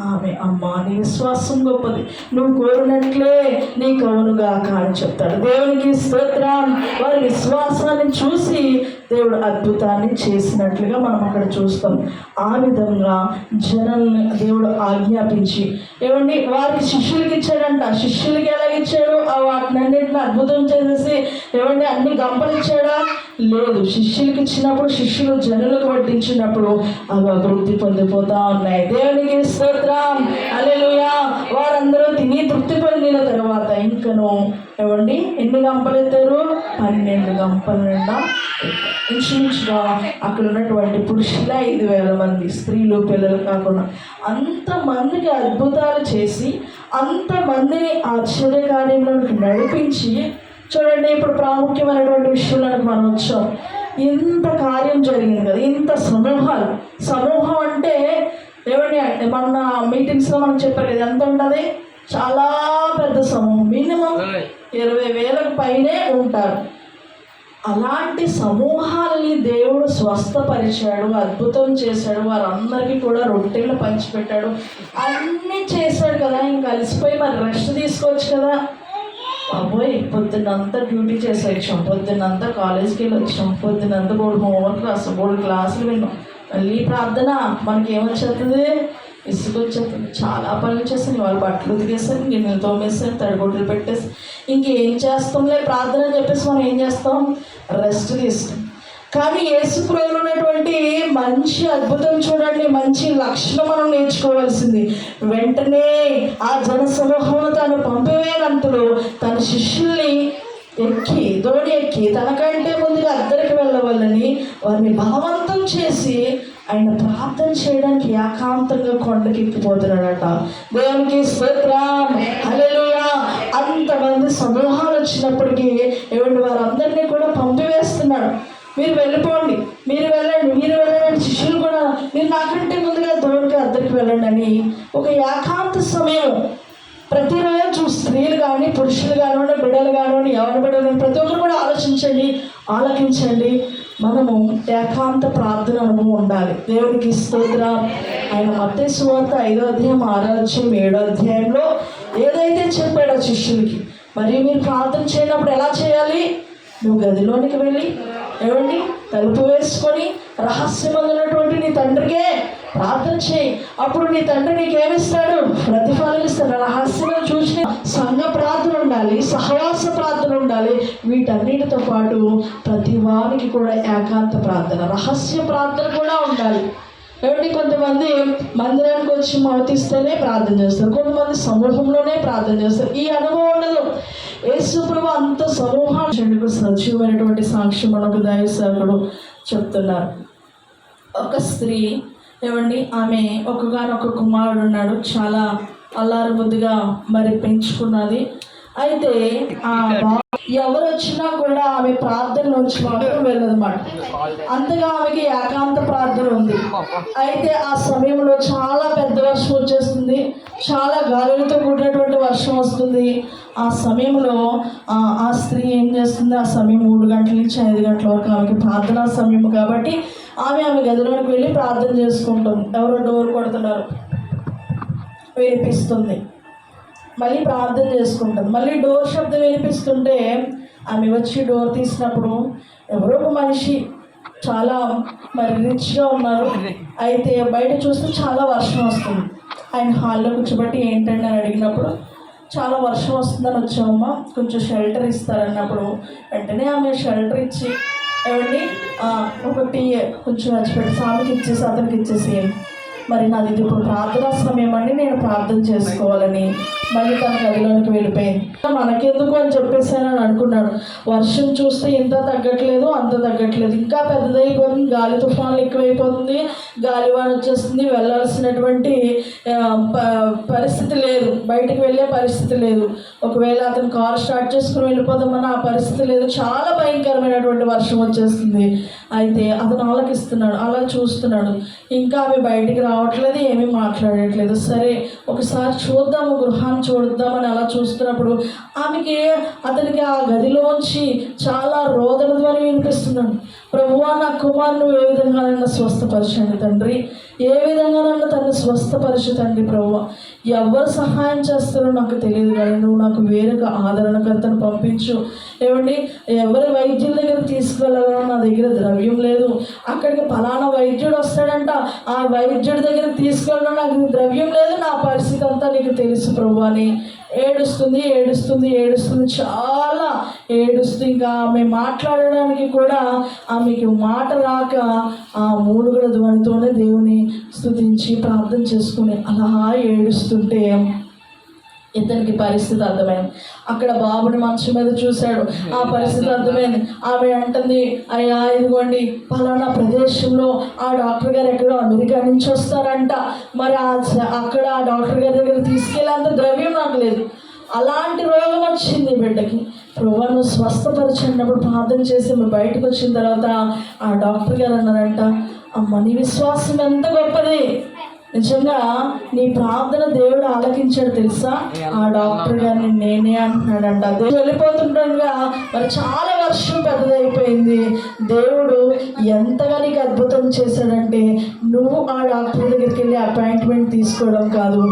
ఆమె, అమ్మా నీ విశ్వాసం గొప్పది, నువ్వు కోరినట్లే నీకు అవునుగా అని చెప్తాడు. దేవునికి స్తోత్రం. వారి విశ్వాసాన్ని చూసి దేవుడు అద్భుతాన్ని చేసినట్లుగా మనం అక్కడ చూస్తాం. ఆ విధంగా జనాల్ని దేవుడు ఆజ్ఞాపించి, ఏమండి, వారికి శిష్యులకి ఇచ్చాడంట. శిష్యులకి ఎలా ఇచ్చాడు? వాటినన్నింటిని అద్భుతం చేసేసి ఏమండి అన్ని గంపలు ఇచ్చాడా? లేదు. శిష్యులకి ఇచ్చినప్పుడు శిష్యులు జనులకు వడ్డించినప్పుడు అవి అభివృద్ధి పొందిపోతా ఉన్నాయి. దేవునికి స్తోత్రం. హల్లెలూయా. వారందరూ తిని తృప్తి పొందిన తర్వాత ఇంకను ఏమండి ఎన్ని గంపలు ఎత్తారు? 12 గంపల నిండా. ఇంచుమించుగా అక్కడ ఉన్నటువంటి పురుషుల 5,000 మంది, స్త్రీలు పిల్లలు కాకుండా అంతమందికి అద్భుతాలు చేసి అంతమందిని ఆశ్చర్యకార్యంలోకి నడిపించి, చూడండి ఇప్పుడు ప్రాముఖ్యమైనటువంటి విషయంలోకి మనం వచ్చాం. ఇంత కార్యం జరిగింది కదా, ఇంత సమూహం అంటే ఏమండి, మన మీటింగ్స్లో మనం చెప్పారు కదా, ఎంత ఉంటుంది? చాలా పెద్ద సమూహం, మినిమం 20,000కు పైనే ఉంటారు. అలాంటి సమూహాలని దేవుడు స్వస్థపరిచాడు, అద్భుతం చేశాడు. వారందరికీ కూడా రొట్టెలు పంచిపెట్టాడు, అన్నీ చేశాడు కదా. ఇంక అలసిపోయి మరి రెస్ట్ తీసుకోవచ్చు కదా. బాబోయ్, పొద్దున్నంతా డ్యూటీ చేసి వచ్చాం, పొద్దున్నంతా కాలేజీకి వెళ్ళి వచ్చాం, పొద్దున్నంతా బోర్డు హోంవర్క్ రాస్తాం, బోర్డు క్లాసులు విన్నాం, మళ్ళీ ప్రార్థన. మనకి ఏమొచ్చేస్తుంది? ఇసుకొచ్చేస్తుంది. చాలా పనులు చేస్తాను. వాళ్ళు బట్టలు ఉతికేస్తాను, గిన్నెలు తోమేస్తాను, తడిగొడ్డలు పెట్టేసి ఇంకేం చేస్తాంలే ప్రార్థన అని చెప్పేసి మనం ఏం చేస్తాం? రెస్ట్ తీస్తాం. కానీ యేసు ప్రభువులో ఉన్నటువంటి మంచి అద్భుతం చూడండి, మంచి లక్షణం మనం నేర్చుకోవాల్సింది. వెంటనే ఆ జన సమూహంలో తాను పంపివేనంతలో తన శిష్యుల్ని దోణి ఎక్కి తనకంటే ముందుగా అద్దరికి వెళ్ళవాలని వారిని బలవంతం చేసి ఆయన ప్రార్థన చేయడానికి ఏకాంతంగా కొండకి ఎక్కిపోతున్నాడట. దేవునికి స్తోత్రం, హల్లెలూయా. అంతమంది సమూహాలు వచ్చినప్పటికీ ఏమంటే వారందరినీ కూడా పంపివేస్తున్నాడు. మీరు వెళ్ళిపోండి, మీరు వెళ్ళండి అని శిష్యులు కూడా మీరు నాకంటే ముందుగా దోడికి అద్దరికి వెళ్ళండి అని ఒక ఏకాంత సమయం ప్రతిరోజు స్త్రీలు కానీ పురుషులు కానివ్వండి, బిడ్డలు కానివ్వండి, ఎవరి బిడ్డలు ప్రతి ఒక్కరు కూడా ఆలోచించండి, ఆలకించండి. మనము ఏకాంత ప్రార్థన అనుభవం ఉండాలి. దేవునికి స్తోత్రం. ఆయన మత్తయి సువార్త 5వ అధ్యాయం 6వ అధ్యాయం 7వ అధ్యాయంలో ఏదైతే చెప్పాడో శిష్యులకి, మరి మీరు ప్రార్థన చేయనప్పుడు ఎలా చేయాలి? నువ్వు గదిలోనికి వెళ్ళి ఏమండి తలుపు వేసుకొని రహస్యమైనటువంటి నీ తండ్రికే ప్రార్థన చేయి. అప్పుడు నీ తండ్రి నీకేమిస్తాడు? ప్రతిఫలం ఇస్తాడు. రహస్యమైన చూసి సంఘ ప్రార్థన ఉండాలి, సహవాస ప్రార్థన ఉండాలి. వీటన్నిటితో పాటు ప్రతి వారికి కూడా ఏకాంత ప్రార్థన, రహస్య ప్రార్థన కూడా ఉండాలి. ఏమంటే కొంతమంది మందిరానికి వచ్చి మౌతిస్తేనే ప్రార్థన చేస్తారు, కొంతమంది సమూహంలోనే ప్రార్థన చేస్తారు. ఈ అనుభవం ఉండదు. యేసు ప్రభువు అంత సమూహానికి సజీవమైనటువంటి సాక్ష్యం మనకు దైవ సేవకుడు చెప్తున్నారు. ఒక స్త్రీ ఏమండి, ఆమె ఒకగానొక కుమారుడు ఉన్నాడు, చాలా అల్లారు ముద్దుగా మరి పెంచుకున్నది. అయితే ఎవరు వచ్చినా కూడా ఆమె ప్రార్థనలోంచి మాత్రం వెళ్ళదన్నమాట. అంతగా ఆమెకి ఏకాంత ప్రార్థన ఉంది. అయితే ఆ సమయంలో చాలా పెద్ద వర్షం వచ్చేస్తుంది, చాలా గాలులతో కూడినటువంటి వర్షం వస్తుంది. ఆ సమయంలో ఆ స్త్రీ ఏం చేస్తుంది? ఆ సమయం 3 గంటల నుంచి 5 గంటల వరకు ఆమెకి ప్రార్థనా సమయం కాబట్టి ఆమె గదిలోకి వెళ్ళి ప్రార్థన చేసుకుంటుంది. ఎవరో డోర్ కొడుతున్నారు, వినిపిస్తుంది. మళ్ళీ ప్రార్థన చేసుకుంటుంది. మళ్ళీ డోర్ శబ్దం వినిపిస్తుంటే ఆమె వచ్చి డోర్ తీసినప్పుడు ఎవరో ఒక మనిషి చాలా మరి రిచ్గా ఉన్నారు. అయితే బయట చూస్తే చాలా వర్షం వస్తుంది. ఆయన హాల్లో కూర్చోబెట్టి ఏంటండి అని అడిగినప్పుడు చాలా వర్షం వస్తుందని వచ్చామమ్మా, కొంచెం షెల్టర్ ఇస్తారన్నప్పుడు వెంటనే ఆమె షెల్టర్ ఇచ్చి ఏమండి ఒక టీ కొంచెం వచ్చిపెట్టి స్వామికి ఇచ్చేసి అతనికి ఇచ్చేసి, మరి నాది ఇది ఇప్పుడు ప్రార్థనా సమయం అండి, నేను ప్రార్థన చేసుకోవాలని మళ్ళీ తన గదిలోనికి వెళ్ళిపోయింది. మనకెందుకు అని చెప్పేసానని అనుకున్నాడు. వర్షం చూస్తే ఇంత తగ్గట్లేదు, అంత తగ్గట్లేదు, ఇంకా పెద్దదైపోతుంది, గాలి తుఫాన్లు ఎక్కువైపోతుంది, గాలివాన వచ్చేస్తుంది, వెళ్ళాల్సినటువంటి పరిస్థితి లేదు, బయటికి వెళ్ళే పరిస్థితి లేదు. ఒకవేళ అతను కారు స్టార్ట్ చేసుకుని వెళ్ళిపోదామన్న ఆ పరిస్థితి లేదు, చాలా భయంకరమైనటువంటి వర్షం వచ్చేస్తుంది. అయితే అతను ఆలకిస్తున్నాడు, అలా చూస్తున్నాడు, ఇంకా ఆమె బయటికి రావట్లేదు, ఏమీ మాట్లాడట్లేదు. సరే ఒకసారి చూద్దాము, గృహాన్ని చూద్దామని అలా చూస్తున్నప్పుడు ఆమెకి అతనికి ఆ గదిలోంచి చాలా రోదన ధ్వని వినిపిస్తున్నాడు. ప్రభువా, నా కుమారుని ఏ విధంగానైనా స్వస్థపరచండి తండ్రి, ఏ విధంగానైనా తను స్వస్థపరచు ప్రభువా. ఎవరు సహాయం చేస్తారో నాకు తెలియదు, కానీ నువ్వు నాకు వేరొక ఆదరణకర్తను పంపించు. ఏమండి, ఎవరి వైద్యుల దగ్గర తీసుకువెళ్ళాలో నా దగ్గర ద్రవ్యం లేదు, అక్కడికి ఫలానా వైద్యుడు వస్తాడంట, ఆ వైద్యుడి దగ్గర తీసుకెళ్ళడం నాకు ద్రవ్యం లేదు, నా పరిస్థితి అంతా నీకు తెలుసు ప్రభు అని ఏడుస్తుంది, చాలా ఏడుస్తూ ఇంకా ఆమె మాట్లాడడానికి కూడా ఆమెకి మాట రాక ఆ మూలుగుల ధ్వనితోనే దేవుని స్తుతించి ప్రార్థన చేసుకుని అలా ఏడుస్తుంటే ఇతనికి పరిస్థితి అర్థమైంది. అక్కడ బాబుని మంచం మీద చూశాడు, ఆ పరిస్థితి అర్థమైంది. ఆమె అంటుంది, అయ్యా ఇదిగోండి ఫలానా ప్రదేశంలో ఆ డాక్టర్ గారు ఎక్కడో అమెరికా నుంచి వస్తారంట, మరి అక్కడ ఆ డాక్టర్ గారి దగ్గర తీసుకెళ్ళేంత ద్రవ్యం నాకు లేదు, అలాంటి రోగం వచ్చింది బిడ్డకి, ప్రభువును స్వస్థపరిచినప్పుడు ప్రార్థన చేసి బయటకు వచ్చిన తర్వాత ఆ డాక్టర్ గారు అన్నారంట, అమ్మ నీ విశ్వాసం ఎంత గొప్పది, నిజంగా నీ ప్రార్థన దేవుడు ఆలకించాడు తెలుసా. ఆ డాక్టర్ గారిని నేనే అంటున్నాడంట. దేవుడు వెళ్ళిపోతుండగా మరి చాలా వర్షం పెద్దదైపోయింది. దేవుడు ఎంతగా నీకు అద్భుతం చేశాడంటే, నువ్వు ఆ డాక్టర్ దగ్గరికి వెళ్ళి అపాయింట్మెంట్ తీసుకోవడం కాదు,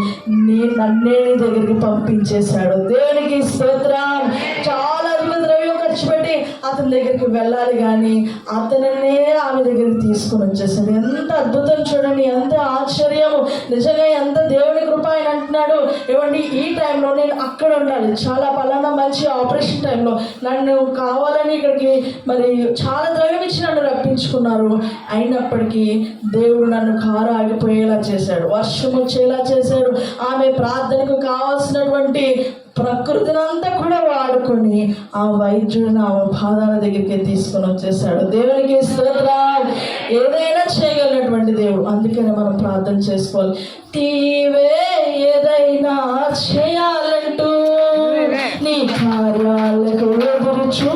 నన్నే నీ దగ్గరికి పంపించేశాడు. దేవునికి స్తోత్రం. చాలా ద్రవ్యం ఖర్చు పెట్టి అతని దగ్గరికి వెళ్ళాలి కానీ అతనినే ఆమె దగ్గరికి తీసుకొని వచ్చేసాడు. ఎంత అద్భుతం చూడండి, ఎంత ఆశ్చర్యము. నిజంగా ఎంత దేవుని కృప. ఆయన అంటున్నాడు, ఏమండి ఈ టైంలో నేను అక్కడ ఉండాలి, చాలా పలానా మంచి ఆపరేషన్ టైంలో నన్ను కావాలని ఇక్కడికి మరి చాలా ద్రవ్యం ఇచ్చి నన్ను రప్పించుకున్నారు. అయినప్పటికీ దేవుడు నన్ను కారు ఆగిపోయేలా చేశాడు, వర్షం వచ్చేలా చేశాడు. ఆమె ప్రార్థనకు కావాల్సినటువంటి ప్రకృతిని అంతా కూడా వాడుకొని ఆ వైద్యుడిని ఆమె పాదాల దగ్గరికి తీసుకొని వచ్చేసాడు. దేవునికి స్తోత్రం. ఏదైనా చేయగలిగినటువంటి దేవుడు. అందుకనే మనం ప్రార్థన చేసుకోవాలి. నీవే ఏదైనా చేయాలంటూ నీ కార్యాలకు ఎదురుచూ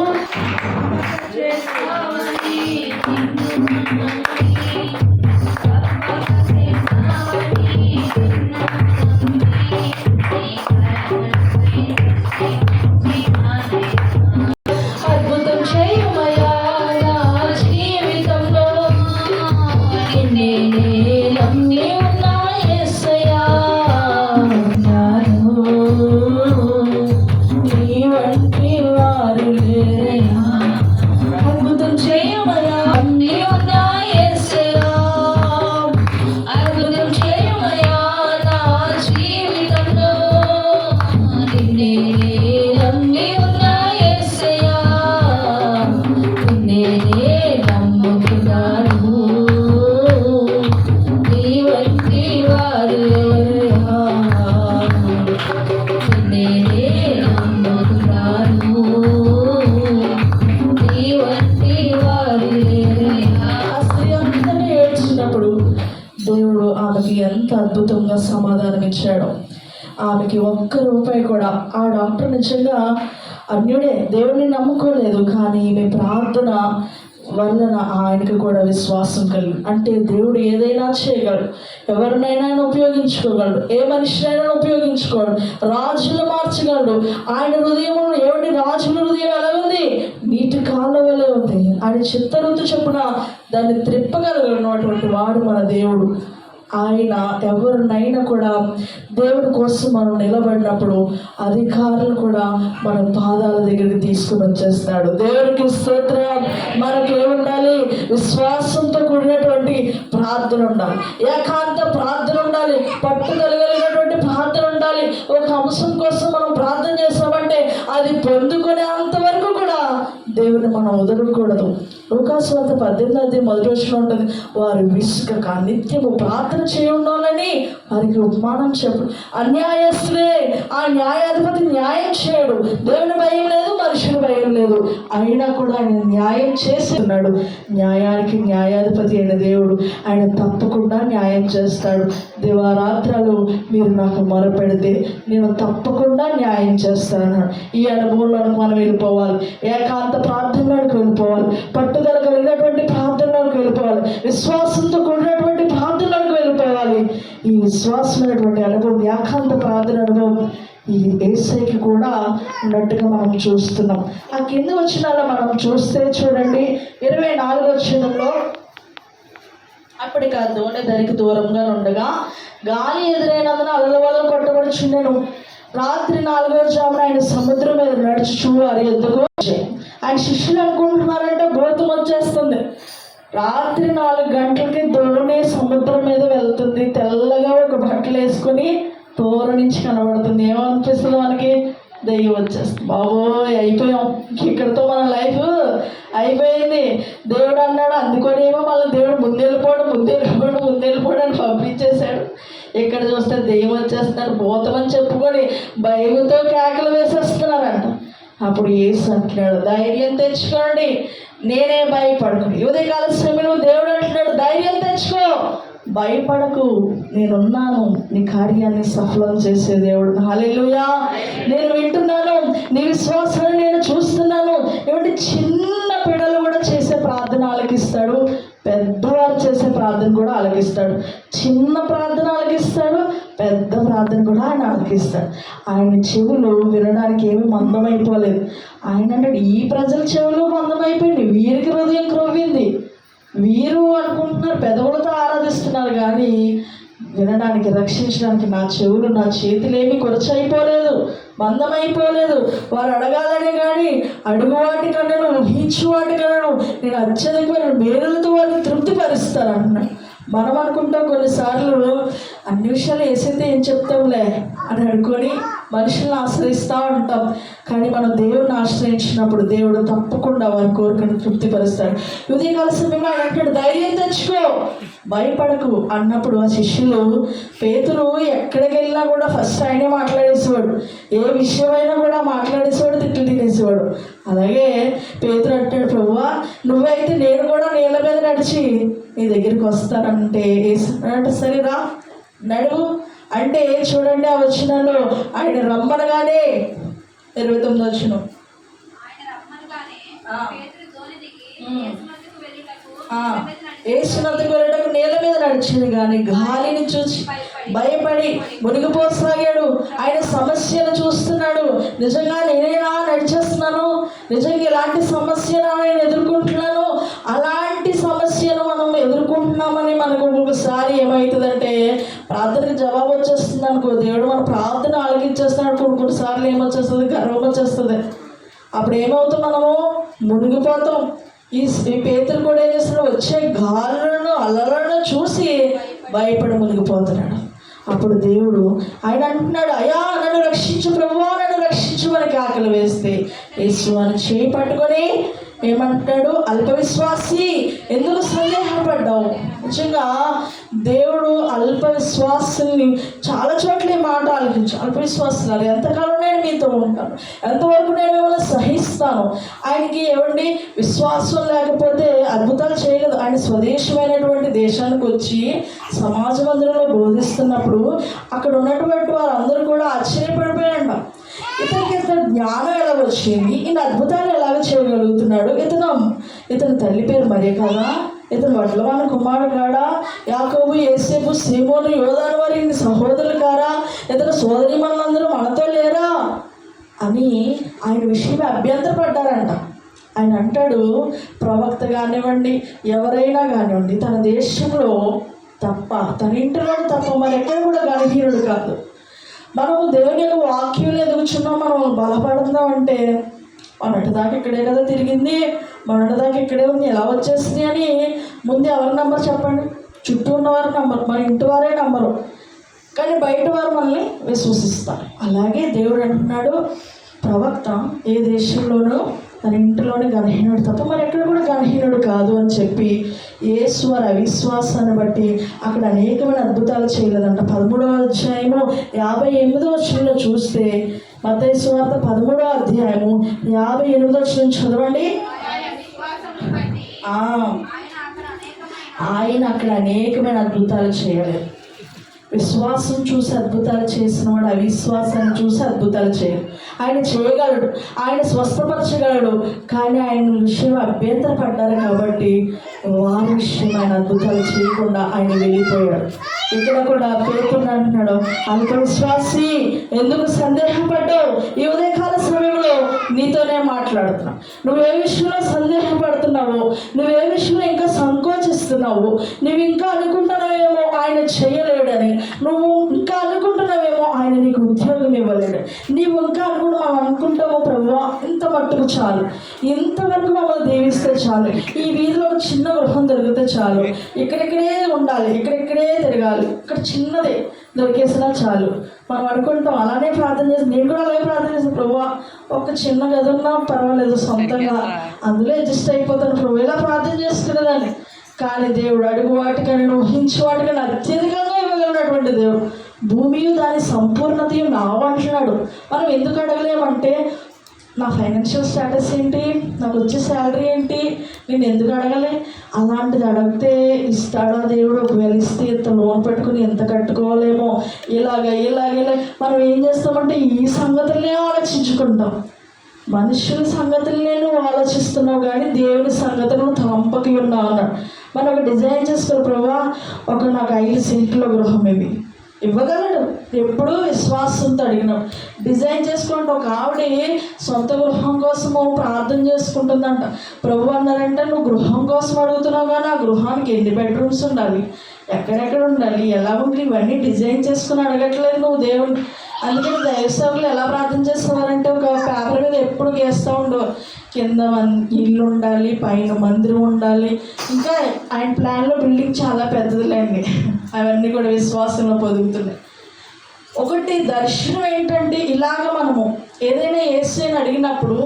దేవుడు ఆమెకి ఎంత అద్భుతంగా సమాధానం ఇచ్చాడు. ఆమెకి ₹1 కూడా, ఆ డాక్టర్ నిజంగా అన్యుడే, దేవుడిని నమ్ముకోలేదు, కానీ ఈమె ప్రార్థన వలన ఆయనకు కూడా విశ్వాసం కలిగి. అంటే దేవుడు ఏదైనా చేయగలడు, ఎవరినైనా ఉపయోగించుకోగలడు, ఏ మనిషినైనా ఉపయోగించుకోగలడు, రాజులు మార్చగలడు. ఆయన హృదయం ఏమిటి? రాజుల హృదయం ఎలా ఉంది? నీటి కాళ్ళ వలె ఉంది. ఆయన చిత్తరుతు చొప్పున దాన్ని త్రిప్పగలిగినటువంటి వాడు మన దేవుడు. ఆయన ఎవరినైనా కూడా దేవుడి కోసం మనం నిలబడినప్పుడు అధికారులు కూడా మన పాదాల దగ్గరికి తీసుకుని వచ్చేస్తాడు. దేవునికి స్తోత్రం. మనకి ఏముండాలి? విశ్వాసంతో కూడినటువంటి ప్రార్థన ఉండాలి, ఏకాంత ప్రార్థన ఉండాలి, పట్టుదలగలిగినటువంటి ప్రార్థన ఉండాలి. ఒక అంశం కోసం మనం ప్రార్థన చేస్తామంటే అది పొందుకునే అంతవరకు కూడా దేవుని మనం వదలకూడదు. లూకాసువార్త 18:1 ఉంటుంది, వారు విసుకక నిత్యము ప్రార్థన చేయుండాలని వారికి ఉపమానం చెప్పు. అన్యాయస్తులే, ఆ న్యాయాధిపతి న్యాయం చేయడు. దేవుని భయం లేదు, మనుషుల భయం లేదు, అయినా కూడా ఆయన న్యాయం చేస్తున్నాడు. న్యాయానికి న్యాయాధిపతి అయిన దేవుడు, ఆయన తప్పకుండా న్యాయం చేస్తాడు. దివారాత్రాలు మీరు నాకు మొరపెడితే నేను తప్పకుండా న్యాయం చేస్తాను. ఈ అనుభవంలోకి మనం వెళ్ళిపోవాలి, ఏకాంత ప్రార్థనలోకి వెళ్ళిపోవాలి, పట్టుదల కలిగినటువంటి ప్రార్థనలోకి వెళ్ళిపోవాలి, విశ్వాసంతో కూడినటువంటి ప్రార్థనలోకి వెళ్ళిపోవాలి. ఈ విశ్వాసమైనటువంటి అనుభవం, ఏకాంత ప్రార్థన అనుభవం ఈ యేసయ్యకి కూడా ఉన్నట్టుగా మనం చూస్తున్నాం. ఆ కింద వచనాల్లో మనం చూస్తే చూడండి, 24వ వచనంలో, అప్పటికి ఆ దోణి దానికి దూరంగా ఉండగా గాలి ఎదురైనందున అలల వల్ల కొట్టబడుచుండెను. రాత్రి 4వ జామున ఆయన సముద్రం మీద నడుచుచు వారి ఎద్దుకు ఆయన శిష్యులు అనుకుంటున్నారంటే భూతం వచ్చేస్తుంది. రాత్రి 4 గంటలకి దోణి సముద్రం మీద వెళ్తుంది, తెల్లగా ఒక బట్టలు వేసుకుని దూరం నుంచి కనబడుతుంది. ఏమనిపిస్తుంది మనకి? దెయ్యం వచ్చేస్తుంది. బాబోయ్ అయిపోయాం, ఇక్కడితో మన లైఫ్ అయిపోయింది. దేవుడు అన్నాడు, అందుకొనేమో మళ్ళీ దేవుడు ముందెళ్ళిపోవడం అని పంపించేశాడు. ఇక్కడ చూస్తే దెయ్యం వచ్చేస్తున్నాడు, భూతం అని చెప్పుకొని భయంతో కేకలు వేసేస్తున్నారంట. అప్పుడు యేసు అంటున్నాడు, ధైర్యం తెచ్చుకోండి, నేనే భయపడకు. ఉదయకాల సమయంలో దేవుడు అంటున్నాడు, ధైర్యం తెచ్చుకో, భయపడకు, నేనున్నాను, నీ కార్యాన్ని సఫలం చేసే దేవుడు. హల్లెలూయా. నేను వింటున్నాను, నీ విశ్వాసాన్ని నేను చూస్తున్నాను. ఏమంటే చిన్న పిల్లలు కూడా చేసే ప్రార్థన ఆలకిస్తాడు, పెద్దవారు చేసే ప్రార్థన ప్రార్థన కూడా ఆలకిస్తాడు, చిన్న ప్రార్థన ఆలకిస్తాడు, పెద్ద ప్రార్థన కూడా ఆయన ఆలకిస్తాడు. ఆయన చెవులు వినడానికి ఏమీ మందమైపోలేదు. ఆయన అంటాడు, ఈ ప్రజల చెవులు మందమైపోయింది, వీరికి హృదయం క్రొవ్వింది. వీరు అనుకుంటున్నారు పెదవులతో ఆరాధిస్తున్నారు, కానీ వినడానికి, రక్షించడానికి నా చెవులు, నా చేతులేమి కొరచైపోలేదు, మందమైపోలేదు. వారు అడగాలనే కానీ అడుగు వాటి కన్నాను, ఊహించు వాటి కన్నాను నేను అత్యధికమైన మేలులతో వారిని తృప్తిపరుస్తాను అంటున్నాను. మనం అనుకుంటాం కొన్నిసార్లు అన్ని విషయాలు వేసైతే ఏం చెప్తాంలే అని అనుకొని మనుషులను ఆశ్రయిస్తూ ఉంటాం. కానీ మనం దేవుడిని ఆశ్రయించినప్పుడు దేవుడు తప్పకుండా వారి కోరికను తృప్తిపరుస్తాడు. ఉదయకాల సమయంలో ఆయన అంటాడు, ధైర్యం తెచ్చుకో, భయపడకు అన్నప్పుడు ఆ శిష్యులు, పేతురు ఎక్కడికి వెళ్ళినా కూడా ఫస్ట్ ఆయనే మాట్లాడేసేవాడు, ఏ విషయమైనా కూడా మాట్లాడేసేవాడు, తిట్లు తినేసేవాడు. అలాగే పేతురు అంటాడు, ప్రభువా నువ్వైతే నేను కూడా నీళ్ళ మీద నడిచి నీ దగ్గరికి వస్తానంటే అంటే సరేరా నడువు అంటే చూడండి ఆ వచనంలో ఆయన రమ్మనగానే 29 వచనం, యేసునొద్దకు వెళ్ళటకు నేల మీద నడిచింది కానీ గాలిని చూసి భయపడి మునిగిపోసాగాడు. ఆయన సమస్యను చూస్తున్నాడు. నిజంగా నేనేనా నడిచేస్తున్నాను, నిజంగా ఇలాంటి సమస్యను నేను ఎదుర్కొంటున్నాను, అలాంటి సమస్యను మనం ఎదుర్కొంటున్నామని మనకు ఒకసారి ఏమవుతుందంటే ప్రార్థనకి జవాబు వచ్చేస్తుంది అనుకో, దేవుడు మన ప్రార్థన ఆలకించేస్తున్నాడు. కొన్నిసార్లు ఏమొచ్చేస్తుంది, గర్వం వచ్చేస్తుంది. అప్పుడు ఏమవుతాం, మనము మునిగిపోతాం. ఈ పేతురు కూడా ఏం చేస్తున్నాడు, వచ్చే గాలులను అలలను చూసి భయపడి మునిగిపోతున్నాడు. అప్పుడు దేవుడు ఆయన అంటున్నాడు, అయ్యా నన్ను రక్షించు ప్రభువా నన్ను రక్షించు మనకి ఆకలి వేస్తే యేసు అని చేయి పట్టుకొని ఏమంటాడు, అల్ప విశ్వాసి ఎందుకు సందేహపడ్డావు. నిజంగా దేవుడు అల్ప విశ్వాసుల్ని చాలా చోట్ల ఈ మాట ఆలోచించు, అల్ప విశ్వాసాలు ఎంతకాలం నేను మీతో ఉంటాను, ఎంతవరకు నేను మిమ్మల్ని సహిస్తాను. ఆయనకి ఏమండి విశ్వాసం లేకపోతే అద్భుతాలు చేయలేదు. ఆయన స్వదేశమైనటువంటి దేశానికి వచ్చి సమాజ మందిరంలో బోధిస్తున్నప్పుడు అక్కడ ఉన్నటువంటి వారందరూ కూడా ఆశ్చర్యపడిపోయారంట. ఇతనికి ఇతను జ్ఞానం ఎలా వచ్చింది, ఈయన అద్భుతాలు ఎలాగ చేయగలుగుతున్నాడు, ఇతను తల్లి పేరు మరియ కదా, ఇతను వడ్లవాన కుమారుడు కాడా, యాకోబు యేసేపు సీమోను యోధాను వారి సహోదరులు కారా, ఇతను సోదరి మనందరూ మనతో లేరా అని ఆయన విషయమే అభ్యంతరపడ్డారంట. ఆయన అంటాడు, ప్రవక్త కానివ్వండి ఎవరైనా కానివ్వండి తన దేశంలో తప్ప, తన ఇంటిలో తప్ప మరి ఎక్కడ కూడా గణహీనుడు కాదు. మనము దేవుని యొక్క వాక్యం ఎదుగుచున్నాం, మనం బలపడుతున్నాం అంటే మొన్నటిదాకా ఇక్కడే కదా తిరిగింది, మొన్నటిదాకా ఇక్కడే ఉంది, ఎలా వచ్చేసింది అని ముందు ఎవరి నంబర్ చెప్పండి, చుట్టూ ఉన్నవారు నంబరు, మన ఇంటి వారే నంబరు, కానీ బయట వారు మనల్ని విశ్వసిస్తారు. అలాగే దేవుడు అంటున్నాడు, ప్రవక్త ఏ దేశంలోనూ తన ఇంటిలోనే గణహీనుడు తప్ప మరి ఎక్కడ కూడా గణహీనుడు కాదు అని చెప్పి యేసు వారి అవిశ్వాసాన్ని బట్టి అక్కడ అనేకమైన అద్భుతాలు చేయలేదంట. 13వ అధ్యాయము 58వ వచనంలో చూస్తే, మత్తయి సువార్త 13వ అధ్యాయము 58వ వచనం చదవండి. ఆయన అక్కడ అనేకమైన అద్భుతాలు చేయలేదు. విశ్వాసం చూసి అద్భుతాలు చేసిన వాడు అవిశ్వాసాన్ని చూసి అద్భుతాలు చేయడు. ఆయన చేయగలడు, ఆయన స్వస్థపరచగలడు, కానీ ఆయన విషయం అభ్యంతరపడ్డారు కాబట్టి వారి విషయం ఆయన అద్భుతాలు చేయకుండా ఆయన వెళ్ళిపోయాడు. ఇక్కడ కూడా పేతురు అంటున్నాడు, అల్ప విశ్వాసి ఎందుకు సందేహపడ్డావు. ఈ ఉదయకాల సమయంలో నీతోనే మాట్లాడుతున్నావు. నువ్వే విషయంలో సందేహపడుతున్నావు, నువ్వే విషయంలో ఇంకా సంకోచిస్తున్నావు, నువ్వు ఇంకా అనుకుంటున్నావేమో ఆయన చేయలేడని, నువ్వు ఇంకా అనుకుంటున్నావేమో ఆయన నీకు ఉద్యోగం ఇవ్వలేడు, నీవు ఇంకా అనుకుంటావు ప్రభువా ఇంత మట్టుకు చాలు, ఇంతవరకు మమ్మల్ని దీవిస్తే చాలు, ఈ వీధిలో ఒక చిన్న గృహం దొరికితే చాలు, ఇక్కడిక్కడే ఉండాలి, ఇక్కడిక్కడే తిరగాలి, ఇక్కడ చిన్నదే దొరికేసినా చాలు మనం అనుకుంటాం. అలానే ప్రార్థన చేసి, నేను కూడా అలాగే ప్రార్థన చేస్తాను, ప్రభువా ఒక చిన్న గది ఉన్నా పర్వాలేదు సొంతంగా అందులో అడ్జస్ట్ అయిపోతాను ప్రభు, ఇలా ప్రార్థన చేసుకునేదాన్ని. కానీ దేవుడు అడుగు వాటికని ఊహించు వాటికని అత్యధికంగా ఇవ్వగలిగినటువంటి దేవుడు, భూమియు దాని సంపూర్ణతయు నావంటున్నాడు. మనం ఎందుకు అడగలేమంటే, నా ఫైనాన్షియల్ స్టేటస్ ఏంటి, నాకు వచ్చే శాలరీ ఏంటి, నేను ఎందుకు అడగలే. అలాంటిది అడిగితే ఇస్తాడా దేవుడు. ఒకవేళ ఇస్తే ఇంత లోన్ పెట్టుకుని ఎంత కట్టుకోవాలేమో, ఇలాగ మనం ఏం చేస్తామంటే ఈ సంగతులనే ఆలోచించుకుంటాం. మనుషుల సంగతులు నేను ఆలోచిస్తున్నావు కానీ దేవుని సంగతులను తలంపకి ఉన్నావు అన్నాడు. మనం ఒక డిజైన్ చేసుకుని ప్రభా నాకు 5 సెంట్ల గృహం ఇవ్వగలడు. ఎప్పుడూ విశ్వాసంతో అడిగినాం. డిజైన్ చేసుకుంటే ఒక ఆవిడ సొంత గృహం కోసము ప్రార్థన చేసుకుంటుందంట. ప్రభు అన్నారంటే నువ్వు గృహం కోసం అడుగుతున్నావు కానీ ఆ గృహానికి ఎన్ని బెడ్రూమ్స్ ఉండాలి, ఎక్కడెక్కడ ఉండాలి, ఎలా ఉండాలి, ఇవన్నీ డిజైన్ చేసుకుని అడగట్లేదు నువ్వు దేవుని. అందుకని దైవసేవకులు ఎలా ప్రార్థన చేస్తున్నారంటే ఒక పేపర్ మీద ఎప్పుడు గీస్తూ ఉండవు, కింద ఇల్లు ఉండాలి, పైన మందిరం ఉండాలి. ఇంకా ఆయన ప్లాన్లో బిల్డింగ్ చాలా పెద్దదిలేండి. అవన్నీ కూడా విశ్వాసంలో పొదుగుతున్నాయి. ఒకటి దర్శనం ఏంటంటే ఇలాగ మనము ఏదైనా యేసుని అడిగినప్పుడు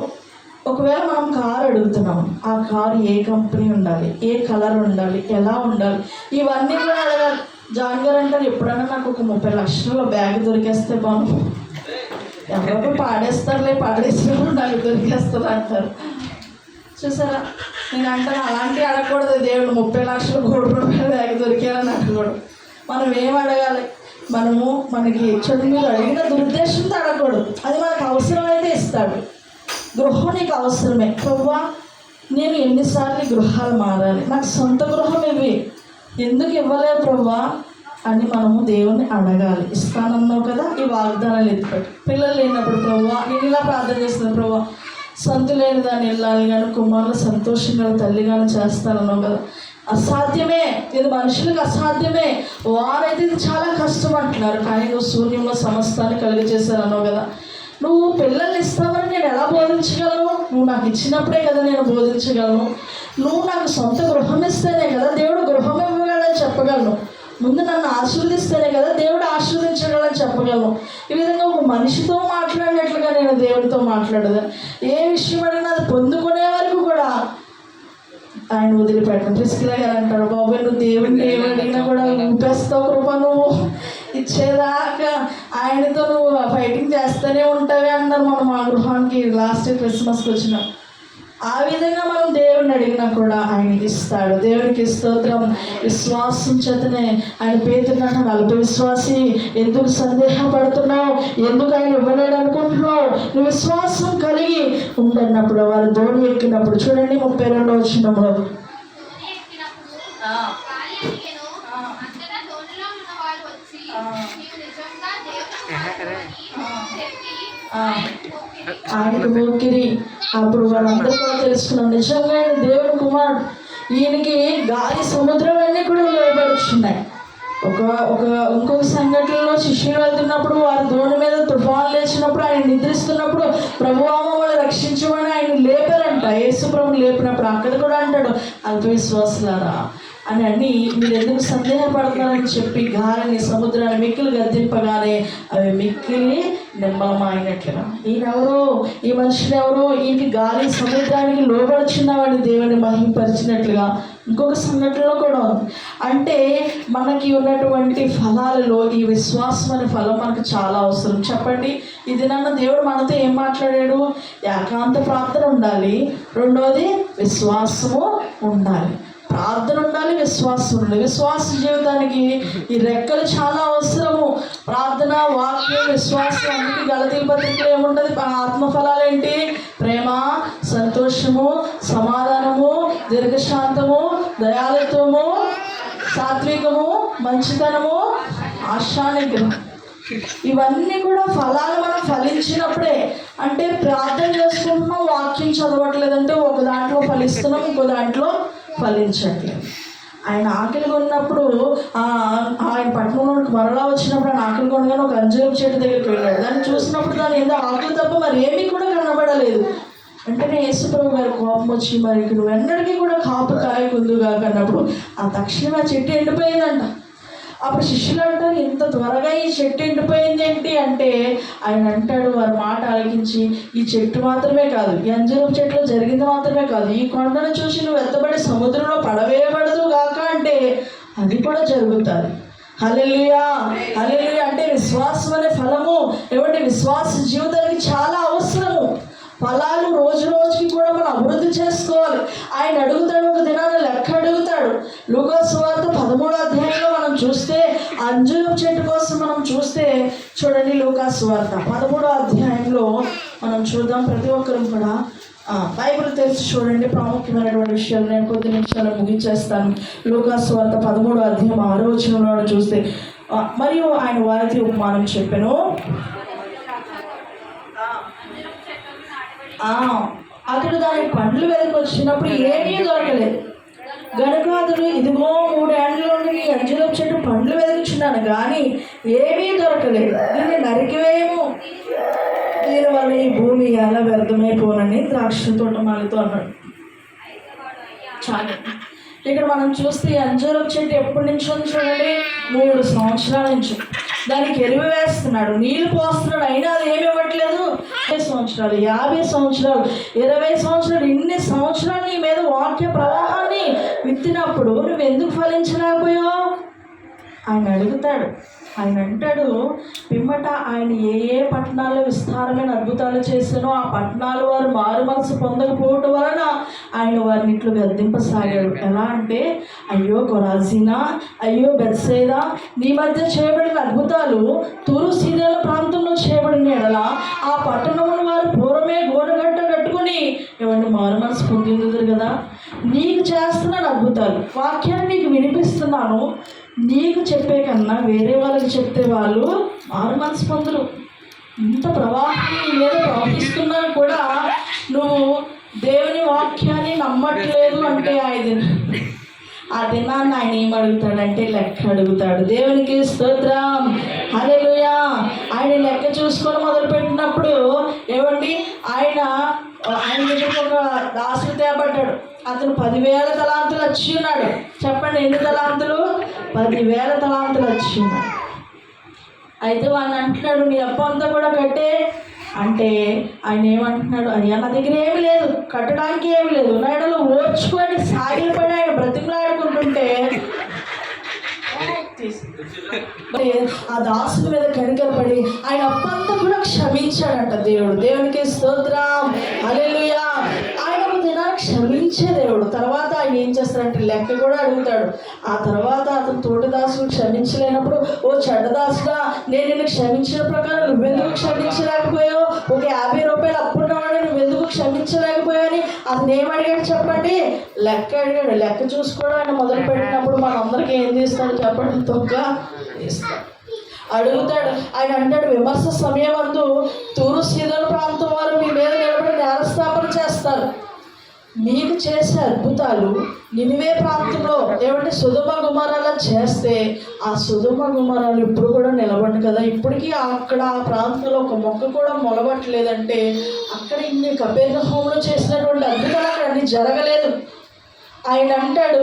ఒకవేళ మనం కారు అడుగుతున్నాము, ఆ కారు ఏ కంపెనీ ఉండాలి, ఏ కలర్ ఉండాలి, ఎలా ఉండాలి, ఇవన్నీ కూడా అడగాలి. జాన్ గారు అంటారు ఎప్పుడైనా నాకు ఒక 30 లక్షల బ్యాగ్ దొరికేస్తే బాను, ఎవరో పాడేస్తారులే, పాడేసినప్పుడు నాకు దొరికేస్తుంది అంటారు. చూసారా, నేను అంటాను అలాంటివి అడగకూడదు. దేవుడు 30 లక్షల కోటి రూపాయల బ్యాగ్ దొరికేయాలని అడగకూడదు. మనం ఏం అడగాలి, మనకి చూడండి మీరు అడిగిన దురుద్దేశంతో అడగకూడదు. అది మనకు అవసరమైతే ఇస్తాడు. గృహం నీకు అవసరమే ప్రభువా, నేను ఎన్నిసార్లు గృహాలు మారాలి, నాకు సొంత గృహం ఎందుకు ఇవ్వలేదు ప్రభువా అని మనము దేవుని అడగాలి. ఇస్తానన్నావు కదా, ఈ వాగ్దానాలు ఎత్తుపెట్టు. పిల్లలు లేనప్పుడు ప్రభువా నేను ఇలా ప్రార్థన చేస్తున్నాను, ప్రభువా సొంత లేని దాన్ని వెళ్ళాలి కానీ కుమారులు సంతోషంగా తల్లిగాను చేస్తానన్నావు కదా. అసాధ్యమే, ఇది మనుషులకు అసాధ్యమే, వారైతే ఇది చాలా కష్టం అంటున్నారు. కానీ నువ్వు శూన్యంలో సమస్తాన్ని కలిగజేశానన్నావు కదా. నువ్వు పిల్లల్ని ఇస్తావని నేను ఎలా బోధించగలను? నువ్వు నాకు ఇచ్చినప్పుడే కదా నేను బోధించగలను. నువ్వు నాకు సొంత గృహం ఇస్తేనే కదా దేవుడు గృహం ఇవ్వగలని చెప్పగలను. ముందు నన్ను ఆశీర్వదిస్తేనే కదా దేవుడు ఆశీర్వదించగలని చెప్పగలను. ఈ విధంగా ఒక మనిషితో మాట్లాడినట్లుగా నేను దేవుడితో మాట్లాడదు. ఏ విషయం అడిగినా అది పొందుకునే వరకు కూడా ఆయన వదిలిపెట్టను. ప్రిస్కిలా గారు అంటారు, బాబు నువ్వు దేవుడిని ఏమడిగినా కూడా ఊపేస్తావు కృప, నువ్వు ఇచ్చేదాకా ఆయనతో నువ్వు ఫైటింగ్ చేస్తూనే ఉంటావే అన్నారు మనం ఆ గృహానికి లాస్ట్ క్రిస్మస్కి వచ్చిన. ఆ విధంగా మనం దేవుడిని అడిగినా కూడా ఆయనకి ఇస్తాడు. దేవునికి స్తోత్రం. విశ్వాసం చేతనే ఆయన పేతున్నట్టు అల్ప విశ్వాసి, ఎందుకు సందేహపడుతున్నావు, ఎందుకు ఆయన ఇవ్వలేడు అనుకుంటున్నావు, నువ్వు విశ్వాసం కలిగి ఉండన్నప్పుడు వారు దోణి ఎక్కినప్పుడు చూడండి 32వ వచనంలో ఆయనకు మొక్కిరి. అప్పుడు వాళ్ళందరూ కూడా తెలుసుకున్నాం నిజంగా ఆయన దేవుని కుమారుడు. ఈయనకి గాలి సముద్రం అన్నీ కూడా లోబడుచున్నాయి. ఇంకొక సంఘటనలో శిష్యులు వెళ్తున్నప్పుడు వారి దోణి మీద తుఫాను లేచినప్పుడు ఆయన నిద్రిస్తున్నప్పుడు ప్రభువా మమ్మల్ని రక్షించమని ఆయన లేపారంట. యేసు ప్రభు లేపినప్పుడు అక్కడ కూడా అంటాడు అల్ప విశ్వాసులారా అని మీరు ఎందుకు సందేహపడుతున్నారని చెప్పి గాలిని సముద్రాన్ని మిక్కిలు గద్దింపగానే అవి మిక్కిలి నిమ్మలమైనట్లుగా. ఈయనెవరో, ఈ మనుషులు ఎవరో, ఈయనకి గాలి సముద్రానికి లోబడుచున్నవాడిని దేవుని మహింపరిచినట్లుగా ఇంకొక సంఘటనలో కూడా ఉంది. అంటే మనకి ఉన్నటువంటి ఫలాలలో ఈ విశ్వాసం అనే ఫలం మనకు చాలా అవసరం. చెప్పండి, ఇది నన్ను దేవుడు మనతో ఏం మాట్లాడాడు? ఏకాంత ప్రార్థన ఉండాలి, రెండోది విశ్వాసము ఉండాలి. ప్రార్థన ఉండాలి, విశ్వాసం ఉండాలి. విశ్వాస జీవితానికి ఈ రెక్కలు చాలా అవసరము. ప్రార్థన, వాక్యం, విశ్వాసం. అందుకే గలతీ పత్రికలో ఏముంటుంది? ఆత్మఫలాలు ఏంటి? ప్రేమ, సంతోషము, సమాధానము, దీర్ఘశాంతము, దయాళుత్వము, సాత్వికము, మంచితనము, ఆశానిగ్రహం. ఇవన్నీ కూడా ఫలాలు మనం ఫలించినప్పుడే. అంటే ప్రార్థన చేసుకుంటున్నాం, వాక్యం చదవట్లేదంటే ఒక దాంట్లో ఫలిస్తున్నాం, ఇంకో దాంట్లో ఫలించట్లేదు. ఆయన ఆకలి కొన్నప్పుడు ఆయన పట్టణంలోకి మరలా వచ్చినప్పుడు ఆయన ఆకలి కొనగానే ఒక అంజూరపు చెట్టు దగ్గరికి వెళ్ళాడు. దాన్ని చూసినప్పుడు దాని ఏదో ఆకలి తప్ప మరి ఏమీ కూడా కనబడలేదు. వెంటనే యేసుప్రభు గారు కోపం వచ్చి మరి నువ్వు ఎన్నటికీ కూడా కాపు కాయకుందుగా కన్నప్పుడు ఆ తక్షణం ఆ చెట్టు ఎండిపోయిందంట. అప్పుడు శిష్యులు అంటారు ఇంత త్వరగా ఈ చెట్టు ఎండిపోయింది ఏంటి అంటే ఆయన అంటాడు వారి మాట ఆలకించి ఈ చెట్టు మాత్రమే కాదు, ఈ అంజూరపు చెట్టులో జరిగింది మాత్రమే కాదు, ఈ కొండను చూసి నువ్వు ఎత్తబడి సముద్రంలో పడవేయబడదు గాక అంటే అది కూడా జరుగుతుంది. హల్లెలూయా, హల్లెలూయా. అంటే విశ్వాసం అనే ఫలము ఏమంటే విశ్వాస జీవితానికి చాలా అవసరము. ఫలాలు రోజు రోజుకి కూడా మనం అభివృద్ధి చేసుకోవాలి. ఆయన అడుగుతాడు, ఒక దినాన్ని లెక్క అడుగుతాడు. లూకా సువార్త 13వ అధ్యాయంలో మనం చూస్తే అంజూరపు చెట్టు కోసం మనం చూస్తే చూడండి, లూకా సువార్త 13వ అధ్యాయంలో మనం చూద్దాం. ప్రతి ఒక్కరు కూడా బైబిల్ తెలిసి చూడండి, ప్రాముఖ్యమైనటువంటి విషయాలు నేను కొద్ది నిమిషాలు ముగించేస్తాను. లూకాసు వార్త 13వ అధ్యాయం 6వ వచనంలో చూస్తే, మరియు ఆయన వారికి ఉపమానం చెప్పెను. అతడు దాని పండ్లు వెదకొచ్చినప్పుడు ఏమీ దొరకలేదు గనుక అతడు, ఇదిగో 3 ఏళ్ల నుండి నీ అంజూరపు చెట్టు పండ్లు వెదకుచున్నాను కానీ ఏమీ దొరకలేదు, దీన్ని నరికివేయము, దీనివల్ల ఈ భూమి ఎలా వ్యర్థమైపోనని ద్రాక్ష తోటమాలతో అన్నాడు. చాలు. ఇక్కడ మనం చూస్తే అంజూరపు చెట్టు ఎప్పటి నుంచి చూడండి, 3 సంవత్సరాల నుంచి దానికి ఎరువు వేస్తున్నాడు, నీళ్లు పోస్తున్నాడు, అయినా అది ఏమి ఇవ్వట్లేదు. 50 సంవత్సరాలు, 50 సంవత్సరాలు, 20 సంవత్సరాలు, ఇన్ని సంవత్సరాలు నీ మీద వాక్య ప్రవాహాన్ని విత్తినప్పుడు నువ్వు ఎందుకు ఫలించలేకపోయావు? ఆయన అడుగుతాడు. ఆయన అంటాడు, పిమ్మట ఆయన ఏ పట్టణాల్లో విస్తారమైన అద్భుతాలు చేశానో ఆ పట్టణాల వారు మారు మనసు పొందకపోవడం వలన ఆయన వారిని ఇట్లు గద్దింపసాగాడు. ఎలా అంటే, అయ్యో కొరాజీనా, అయ్యో బెత్సైదా, నీ మధ్య చేయబడిన అద్భుతాలు తూరు సీదోను ప్రాంతంలో చేయబడిన ఎడల ఆ పట్టణమును వారు పూర్వమే గోడగట్ట కట్టుకుని ఏమంటే మారు మనసు పొందిందురు కదా. నీకు చేస్తున్నాను అద్భుతాలు, వాక్యాన్ని నీకు వినిపిస్తున్నాను, నీకు చెప్పే కన్నా వేరే వాళ్ళకి చెప్తే వాళ్ళు మారు మనసు పొందరు. ఇంత ప్రవాహం మీద ప్రవహిస్తున్నా కూడా నువ్వు దేవుని వాక్యాన్ని నమ్మట్లేదు అంటే ఆ దినాన్ని ఆయన ఏం అడుగుతాడంటే లెక్క అడుగుతాడు. దేవునికి స్తోత్రం, హల్లెలూయా. ఆయన లెక్క చూసుకొని మొదలుపెట్టినప్పుడు ఏమండి, ఆయన దగ్గరికి ఒక దాసుడు తేబడ్డాడు. అతను 10,000 తలాంతులు వచ్చి ఉన్నాడు. చెప్పండి, ఎన్ని తలాంతులు? 10,000 తలాంతులు వచ్చి ఉన్నాడు. అయితే వాడిని అంటున్నాడు, నీ అప్పు అంతా కూడా కట్టే అంటే ఆయన ఏమంటున్నాడు, అయ్యా నా దగ్గర ఏమి లేదు, కట్టడానికి ఏమి లేదు, నాయనలో ఓర్చుకొని సాగిలపడి ఆయన బ్రతిమలాడుకుంటుంటే ఆ దాసుని మీద కనికరపడి ఆయన అప్పంతా కూడా క్షమించాడంట దేవుడు. దేవునికి స్తోత్రం, హల్లెలూయా. ఆయన ఒక దినాన్ని క్షమించే దేవుడు. తర్వాత ఆయన ఏం చేస్తాడంటే లెక్క కూడా అడుగుతాడు. ఆ తర్వాత అతను తోటి దాసుడు క్షమించలేనప్పుడు, ఓ చెడ్డదాసుడా, నేను నిన్ను క్షమించిన ప్రకారం నువ్వెందుకు క్షమించలేకపోయావు? ఒక 50 రూపాయలు అప్పుడున్నవాడు నువ్వెందుకు క్షమించలేకపోయావని అతను ఏమడిగాడు చెప్పండి? లెక్క అడిగాడు. లెక్క చూసుకోవడం ఆయన మొదలు పెట్టినప్పుడు మనందరికీ ఏం చేస్తాడు చెప్పండి? తొక్క ఇస్తాడు, అడుగుతాడు. ఆయన అంటాడు, విమర్శ సమయమందు తూరు సీదోను ప్రాంతం వారు మీ మీద నిలబడి నేరస్థాపన చేస్తారు. మీకు చేసే అద్భుతాలు నినివే ప్రాంతంలో ఏమంటే సొదొమ గుమరాలా చేస్తే ఆ సొదొమ గుమరాలు ఇప్పుడు కూడా నిలబడి కదా. ఇప్పటికీ అక్కడ ఆ ప్రాంతంలో ఒక మొక్క కూడా మొలబట్టలేదంటే అక్కడ ఇన్ని కపెర్నహూములో చేసినటువంటి అద్భుతాలు అక్కడ అన్ని జరగలేదు. ఆయన అంటాడు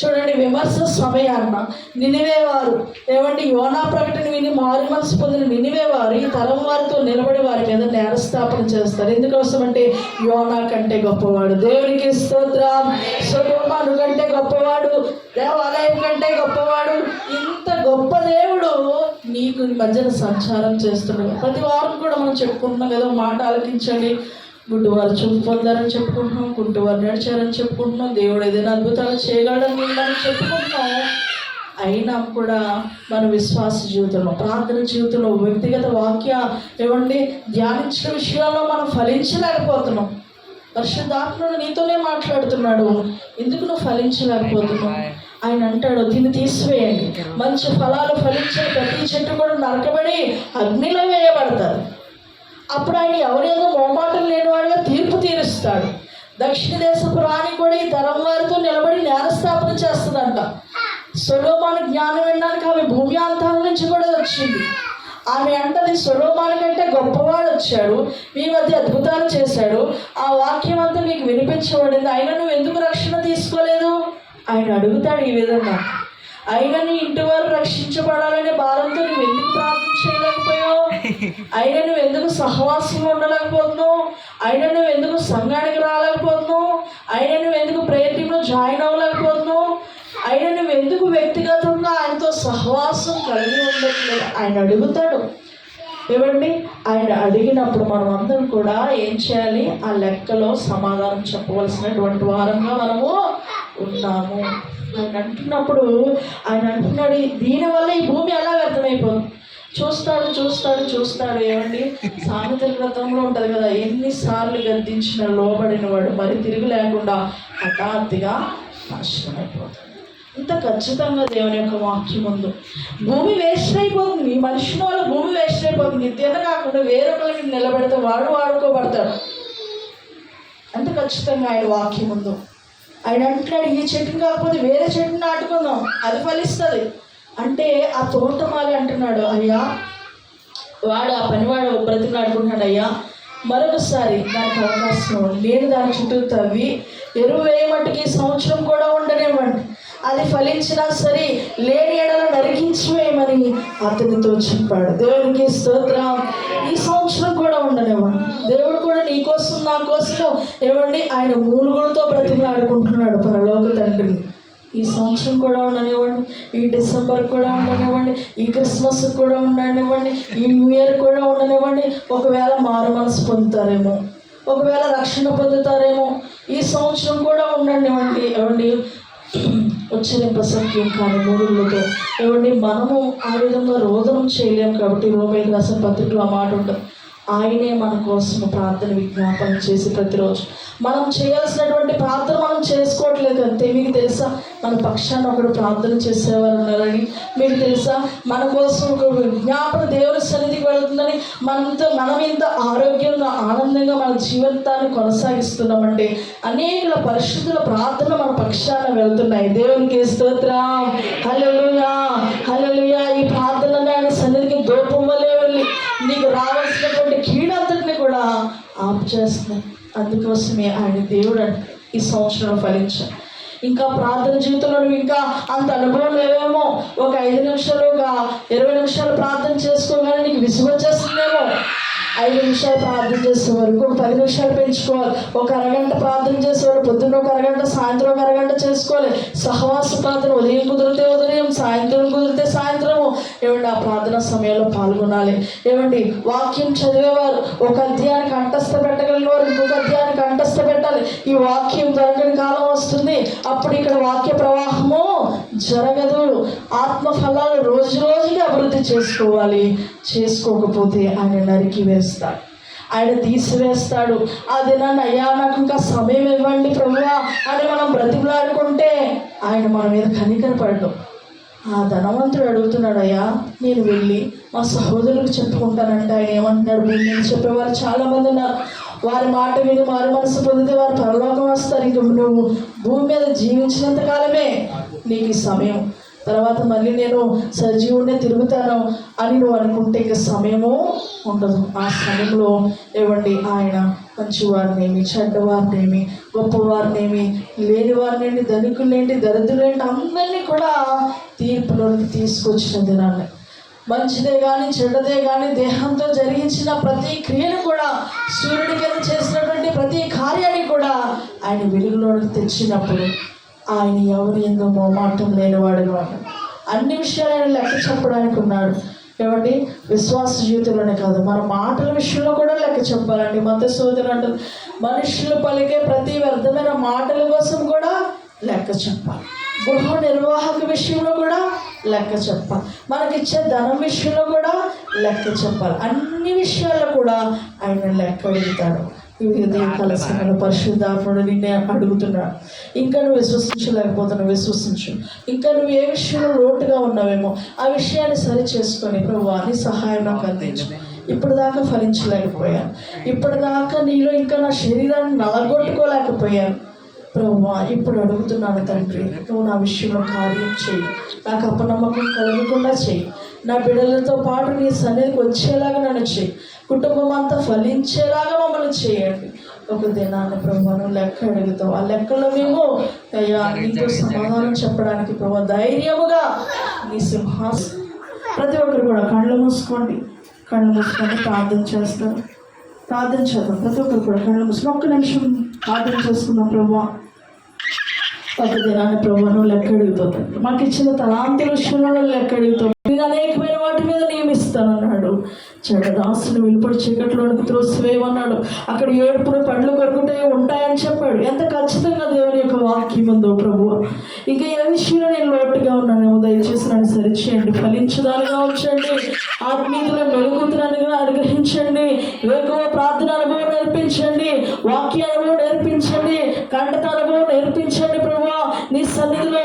చూడండి, విమర్శ సమయాన్న నినివేవారు ఏమంటే యోనా ప్రకటన విని మారు మనసు పొందిన నినివేవారు ఈ తరం వారితో నిలబడి వారి మీద నేరస్థాపన చేస్తారు. ఎందుకోసమంటే యోనా కంటే గొప్పవాడు. దేవునికి స్తోత్రం. సొదొమ కంటే గొప్పవాడు, దేవాలయం కంటే గొప్పవాడు. ఇంత గొప్ప దేవుడు నీకు మధ్యన సంచారం చేస్తున్నాడు. ప్రతి వారం కూడా మనం చెప్పుకుంటున్నాం కదా, మాట ఆలకించండి. గుడ్డివారు చూపు పొందారని చెప్పుకుంటున్నాం, కుంటివారు నడిచారని చెప్పుకుంటున్నాం, దేవుడు ఏదైనా అద్భుతాలు చేయగలడని చెప్పుకుంటున్నాం. అయినా కూడా మన విశ్వాస జీవితంలో, ప్రార్థన జీవితంలో, వ్యక్తిగత వాక్య ఏమండి ధ్యానించిన విషయాల్లో మనం ఫలించలేకపోతున్నాం. పరిశుద్ధాత్ముడు నీతోనే మాట్లాడుతున్నాడు, ఎందుకు నువ్వు ఫలించలేకపోతున్నావు? ఆయన అంటాడు, దీన్ని తీసివేయండి, మంచి ఫలాలు ఫలించే ప్రతి చెట్టు కూడా నరకబడి అగ్నిలో వేయబడతారు. అప్పుడు ఆయన ఎవరేదో మోమాటం లేనివాడిగా తీర్పు తీరుస్తాడు. దక్షిణ దేశపు రాణి కూడా ఈ తరం వారితో నిలబడి నేరస్థాపన చేస్తుందంట. సొలొమోను జ్ఞానం వినడానికి ఆమె భూమి అంతాల నుంచి కూడా వచ్చింది. ఆమె అంటది, సొలొమోను కంటే గొప్పవాడు వచ్చాడు, మీ మధ్య అద్భుతాలు చేశాడు, ఆ వాక్యం అంతా మీకు వినిపించబడింది, అయినా నువ్వు ఎందుకు రక్షణ తీసుకోలేదు? ఆయన అడుగుతాడు ఈ విధంగా, అయినా నీ ఇంటి వారు రక్షించబడాలనే భారంతో నువ్వు ఎందుకు ప్రార్థన చేయలేకపోయావు? అయినా నువ్వు ఎందుకు సహవాసంలో ఉండలేకపోతున్నావు? అయినా నువ్వు ఎందుకు సంఘానికి రాలేకపోతున్నావు? అయినా నువ్వు ఎందుకు ప్రేయర్ టీంలో జాయిన్ అవ్వలేకపోతున్నావు? అయినా నువ్వు ఎందుకు వ్యక్తిగతంగా ఆయనతో సహవాసం కలిగి ఉండట్లేదు? ఆయన అడుగుతాడు. ఏమండి, ఆయన అడిగినప్పుడు మనం అందరం కూడా ఏం చేయాలి? ఆ లెక్కలో సమాధానం చెప్పవలసినటువంటి వారంగా మనము ఉన్నాము. ఆయన అంటున్నప్పుడు ఆయన అంటున్నాడు, దీనివల్ల ఈ భూమి ఎలా వ్యర్థమైపోతుంది? చూస్తాడు చూస్తాడు చూస్తాడు. ఏమండి, సామెతల గ్రంథంలో ఉంటుంది కదా, ఎన్నిసార్లు గద్దించిన లోబడిన వాడు మరి తిరిగి లేకుండా హఠాత్తుగా నాశనం అయిపోతాడు. ఇంత ఖచ్చితంగా దేవుని యొక్క వాక్యం ఉంది. భూమి వేస్ట్ అయిపోతుంది, ఈ మనిషిని వల్ల భూమి వేస్ట్ అయిపోతుంది. ఇంతేనా కాకుండా వేరొకరికి నిలబెడితే వాడు వాడుకోబడతాడు. అంత ఖచ్చితంగా ఆయన వాక్యం ఉందో. ఆయన అంటున్నాడు, ఈ చెట్టుని కాకపోతే వేరే చెట్టుని నాటుకుందాం, అది ఫలిస్తుంది అంటే ఆ తోటమాలి అంటున్నాడు, అయ్యా వాడు ఆ పనివాడు బ్రతిమలాడుకుంటున్నాడు, అయ్యా మరొకసారి దానికి అవకాశం నేను దాని చుట్టూ తవ్వి ఎరువు వేయమట్టుకి సంవత్సరం కూడా ఉండనివ్వండి, అది ఫలించినా సరే లేని ఎడల నరికించివేయమని అతనితో చెప్పాడు. దేవునికి స్తోత్రం. ఈ సంవత్సరం కూడా ఉండనివ్వండి. దేవుడు కూడా నీ కోసం నా కోసం ఏమండి ఆయన మూలుగులతో బ్రతిమలాడుకుంటున్నాడు పరలోక తండ్రిని. ఈ సంవత్సరం కూడా ఉండనివ్వండి, ఈ డిసెంబర్ కూడా ఉండనివ్వండి, ఈ క్రిస్మస్ కూడా ఉండనివ్వండి, ఈ న్యూ ఇయర్ కూడా ఉండనివ్వండి. ఒకవేళ మారు మనసు పొందుతారేమో, ఒకవేళ రక్షణ పొందుతారేమో, ఈ సంవత్సరం కూడా ఉండనివ్వండి. ఏమండి ఉచ్చరింప సఖ్యం కానీ మూడులతో ఏమండి మనము ఆ విధంగా రోదనం చేయలేము. కాబట్టి రోమేలు రాసిన పత్రికలో ఆ మాట ఉంటుంది, ఆయనే మన కోసం ప్రార్థన విజ్ఞాపన చేసి ప్రతిరోజు మనం చేయాల్సినటువంటి ప్రార్థన మనం చేసుకోవట్లేదు అంతే. మీకు తెలుసా మన పక్షాన్ని ఒకడు ప్రార్థన చేసేవారు ఉన్నారని? మీకు తెలుసా మన కోసం ఒక విజ్ఞాపన దేవుని సన్నిధికి వెళుతుందని మనం ఇంత ఆరోగ్యంగా ఆనందంగా మన జీవితాన్ని కొనసాగిస్తున్నామంటే అనేక పరిశుద్ధుల ప్రార్థన మన పక్షాన వెళ్తున్నాయి. దేవునికి స్తోత్రం. హల్లెలూయా హల్లెలూయా. ఈ ప్రార్థనని ఆయన సన్నిధికి దూపం వల్లే వెళ్ళి నీకు రావాల్సినటువంటి కీడంతటిని కూడా ఆపు చేస్తున్నాయి. అందుకోసమే ఆయన దేవుడు ఈ సంవత్సరం ఫలించాడు. ఇంకా ప్రార్థన జీవితంలో నువ్వు ఇంకా అంత అనుభవం లేవేమో, ఒక 5 నిమిషాలు ఒక 20 నిమిషాలు ప్రార్థన చేసుకోగానే నీకు విసుగు వచ్చేస్తుందేమో. 5 నిమిషాలు ప్రార్థన చేసేవారు, ఇంకొక 10 నిమిషాలు పెంచుకోవాలి. ఒక అరగంట ప్రార్థన చేసేవారు, పొద్దున్న ఒక అరగంట, సాయంత్రం ఒక అరగంట చేసుకోవాలి. సహవాస ప్రార్థన ఉదయం కుదిరితే ఉదయం, సాయంత్రం కుదిరితే సాయంత్రము ఏమండి ఆ ప్రార్థన సమయంలో పాల్గొనాలి. ఏమండి వాక్యం చదివేవారు ఒక అధ్యాయాన్ని కంఠస్థ పెట్టగలిగిన వారు ఇంకొక అధ్యాయాన్ని కంఠస్థ పెట్టాలి. ఈ వాక్యం దొరకని కాలం వస్తుంది, అప్పుడు ఇక్కడ వాక్య ప్రవాహము జరగదు. ఆత్మ ఫలాలు రోజు రోజుకి అభివృద్ధి చేసుకోవాలి. చేసుకోకపోతే ఆయన నరికి వేస్తాడు, ఆయన తీసివేస్తాడు. ఆ దినాన్ని అయ్యా నాకు ఇంకా సమయం ఇవ్వండి ప్రభువా అని మనం బ్రతిమలాడుకుంటే ఆయన మన మీద కనికరపడడు. ఆ ధనవంతుడు అడుగుతున్నాడు, అయ్యా నేను వెళ్ళి మా సహోదరులకు చెప్పుకుంటానంటే ఆయన ఏమంటున్నాడు? నేను చెప్పేవారు చాలామంది ఉన్నారు. వారి మాట మీద మారు మనసు పొందితే వారు పరలోకం వస్తారు. ఇంక నువ్వు భూమి మీద జీవించినంత కాలమే నీకు ఈ సమయం, తర్వాత మళ్ళీ నేను సజీవుడినే తిరుగుతాను అని నువ్వు అనుకుంటే ఇక సమయము ఉండదు. ఆ సమయంలో ఏమండి ఆయన మంచివారినేమి, చెడ్డవారినేమి, గొప్పవారినేమి, లేని వారినేమి, ధనికులేంటి, దరిద్రులేంటి అందరినీ కూడా తీర్పులోకి తీసుకొచ్చిన దినాన్ని, మంచిదే కానీ చెడ్డదే కానీ దేహంతో జరిగించిన ప్రతి క్రియను కూడా, సూర్యుడి కింద చేసినటువంటి ప్రతి కార్యాన్ని కూడా ఆయన వెలుగులోకి తెచ్చినప్పుడు ఆయన ఎవరు ఎందో మోమాటం లేనివాడుగా ఉన్నాడు. అన్ని విషయాలు ఆయన లెక్క చెప్పడానికి ఉన్నాడు. ఏమండి విశ్వాస జీవితంలోనే కాదు మన మాటల విషయంలో కూడా లెక్క చెప్పాలండి. మత సోదరు అంటారు మనుషులు పలికే ప్రతి వ్యర్థమైన మాటల కోసం కూడా లెక్క చెప్పాలి. గృహ నిర్వాహక విషయంలో కూడా లెక్క చెప్పాలి. మనకిచ్చే ధనం విషయంలో కూడా లెక్క చెప్పాలి. అన్ని విషయాల్లో కూడా ఆయన లెక్క అడుగుతాడు. ఈ ఉదయకాల సమయంలో పరిశుద్ధాత్ముడు నిన్నే అడుగుతున్నాడు. ఇంకా నువ్వు విశ్వసించలేకపోతున్నావు, విశ్వసించు. ఇంకా నువ్వు ఏ విషయంలో లోటుగా ఉన్నావేమో ఆ విషయాన్ని సరి చేసుకొని ప్రభువా నీ సహాయం నాకు అందించు. ఇప్పటిదాకా ఫలించలేకపోయాను, ఇప్పటిదాకా నీలో ఇంకా నా శరీరాన్ని నలగొట్టుకోలేకపోయాను ప్రభువా, ఇప్పుడు అడుగుతున్నాను తండ్రి, నువ్వు నా విషయంలో కార్యం చేయి. నాకు అపనమ్మకం కలగకుండా చేయి. నా బిడ్డలతో పాటు నీ సన్నిధికి వచ్చేలాగా నన్ను చేయి. కుటుంబం అంతా ఫలించేలాగా మమ్మల్ని చేయండి. ఒక దినాన్ని ప్రభువును లెక్క అడుగుతాం. ఆ లెక్కలో మేము అయ్యా నీతో సమాధానం చెప్పడానికి ప్రభు ధైర్యముగా నీ సింహాసనం. ప్రతి ఒక్కరు కూడా కళ్ళు మూసుకొని ప్రార్థన చేస్తారు. ప్రార్థన చేద్దాం. ప్రతి ఒక్కరు కూడా కళ్ళు మూసుకొని 1 నిమిషం ప్రార్థన చేసుకుందాం. ప్రభువా ఒక దినాన్ని ప్రభువును లెక్క అడుగుతాం. మాకు ఇచ్చిన తలాంతుల విషయంలో లెక్క అడుగుతాం. నేను అనేకమైన వాటి మీద నియమిస్తానన్నాడు. చెడ్డదాసుని వెలుపడి చీకట్లోనికి త్రోసివేయమన్నాడు. అక్కడ ఏడుపులు పండ్లు కొరుకుంటే ఉంటాయని చెప్పాడు. ఎంత ఖచ్చితంగా దేవుని యొక్క వాక్యం ఉందో ప్రభువ. ఇంకా ఏ విషయంలో నేను లోటుగా ఉన్నానేమో దయచేసి నన్ను సరిచేయండి, ఫలించదానిగా ఉంచండి. ఆత్మీయుల మెలుగుతులను అనుగ్రహించండి. ఎక్కువ ప్రార్థన అనుభవం నేర్పించండి. వాక్య అనుభవం నేర్పించండి. కంటత అనుభవం నేర్పించండి. ప్రభువా నీ సన్నిధిలో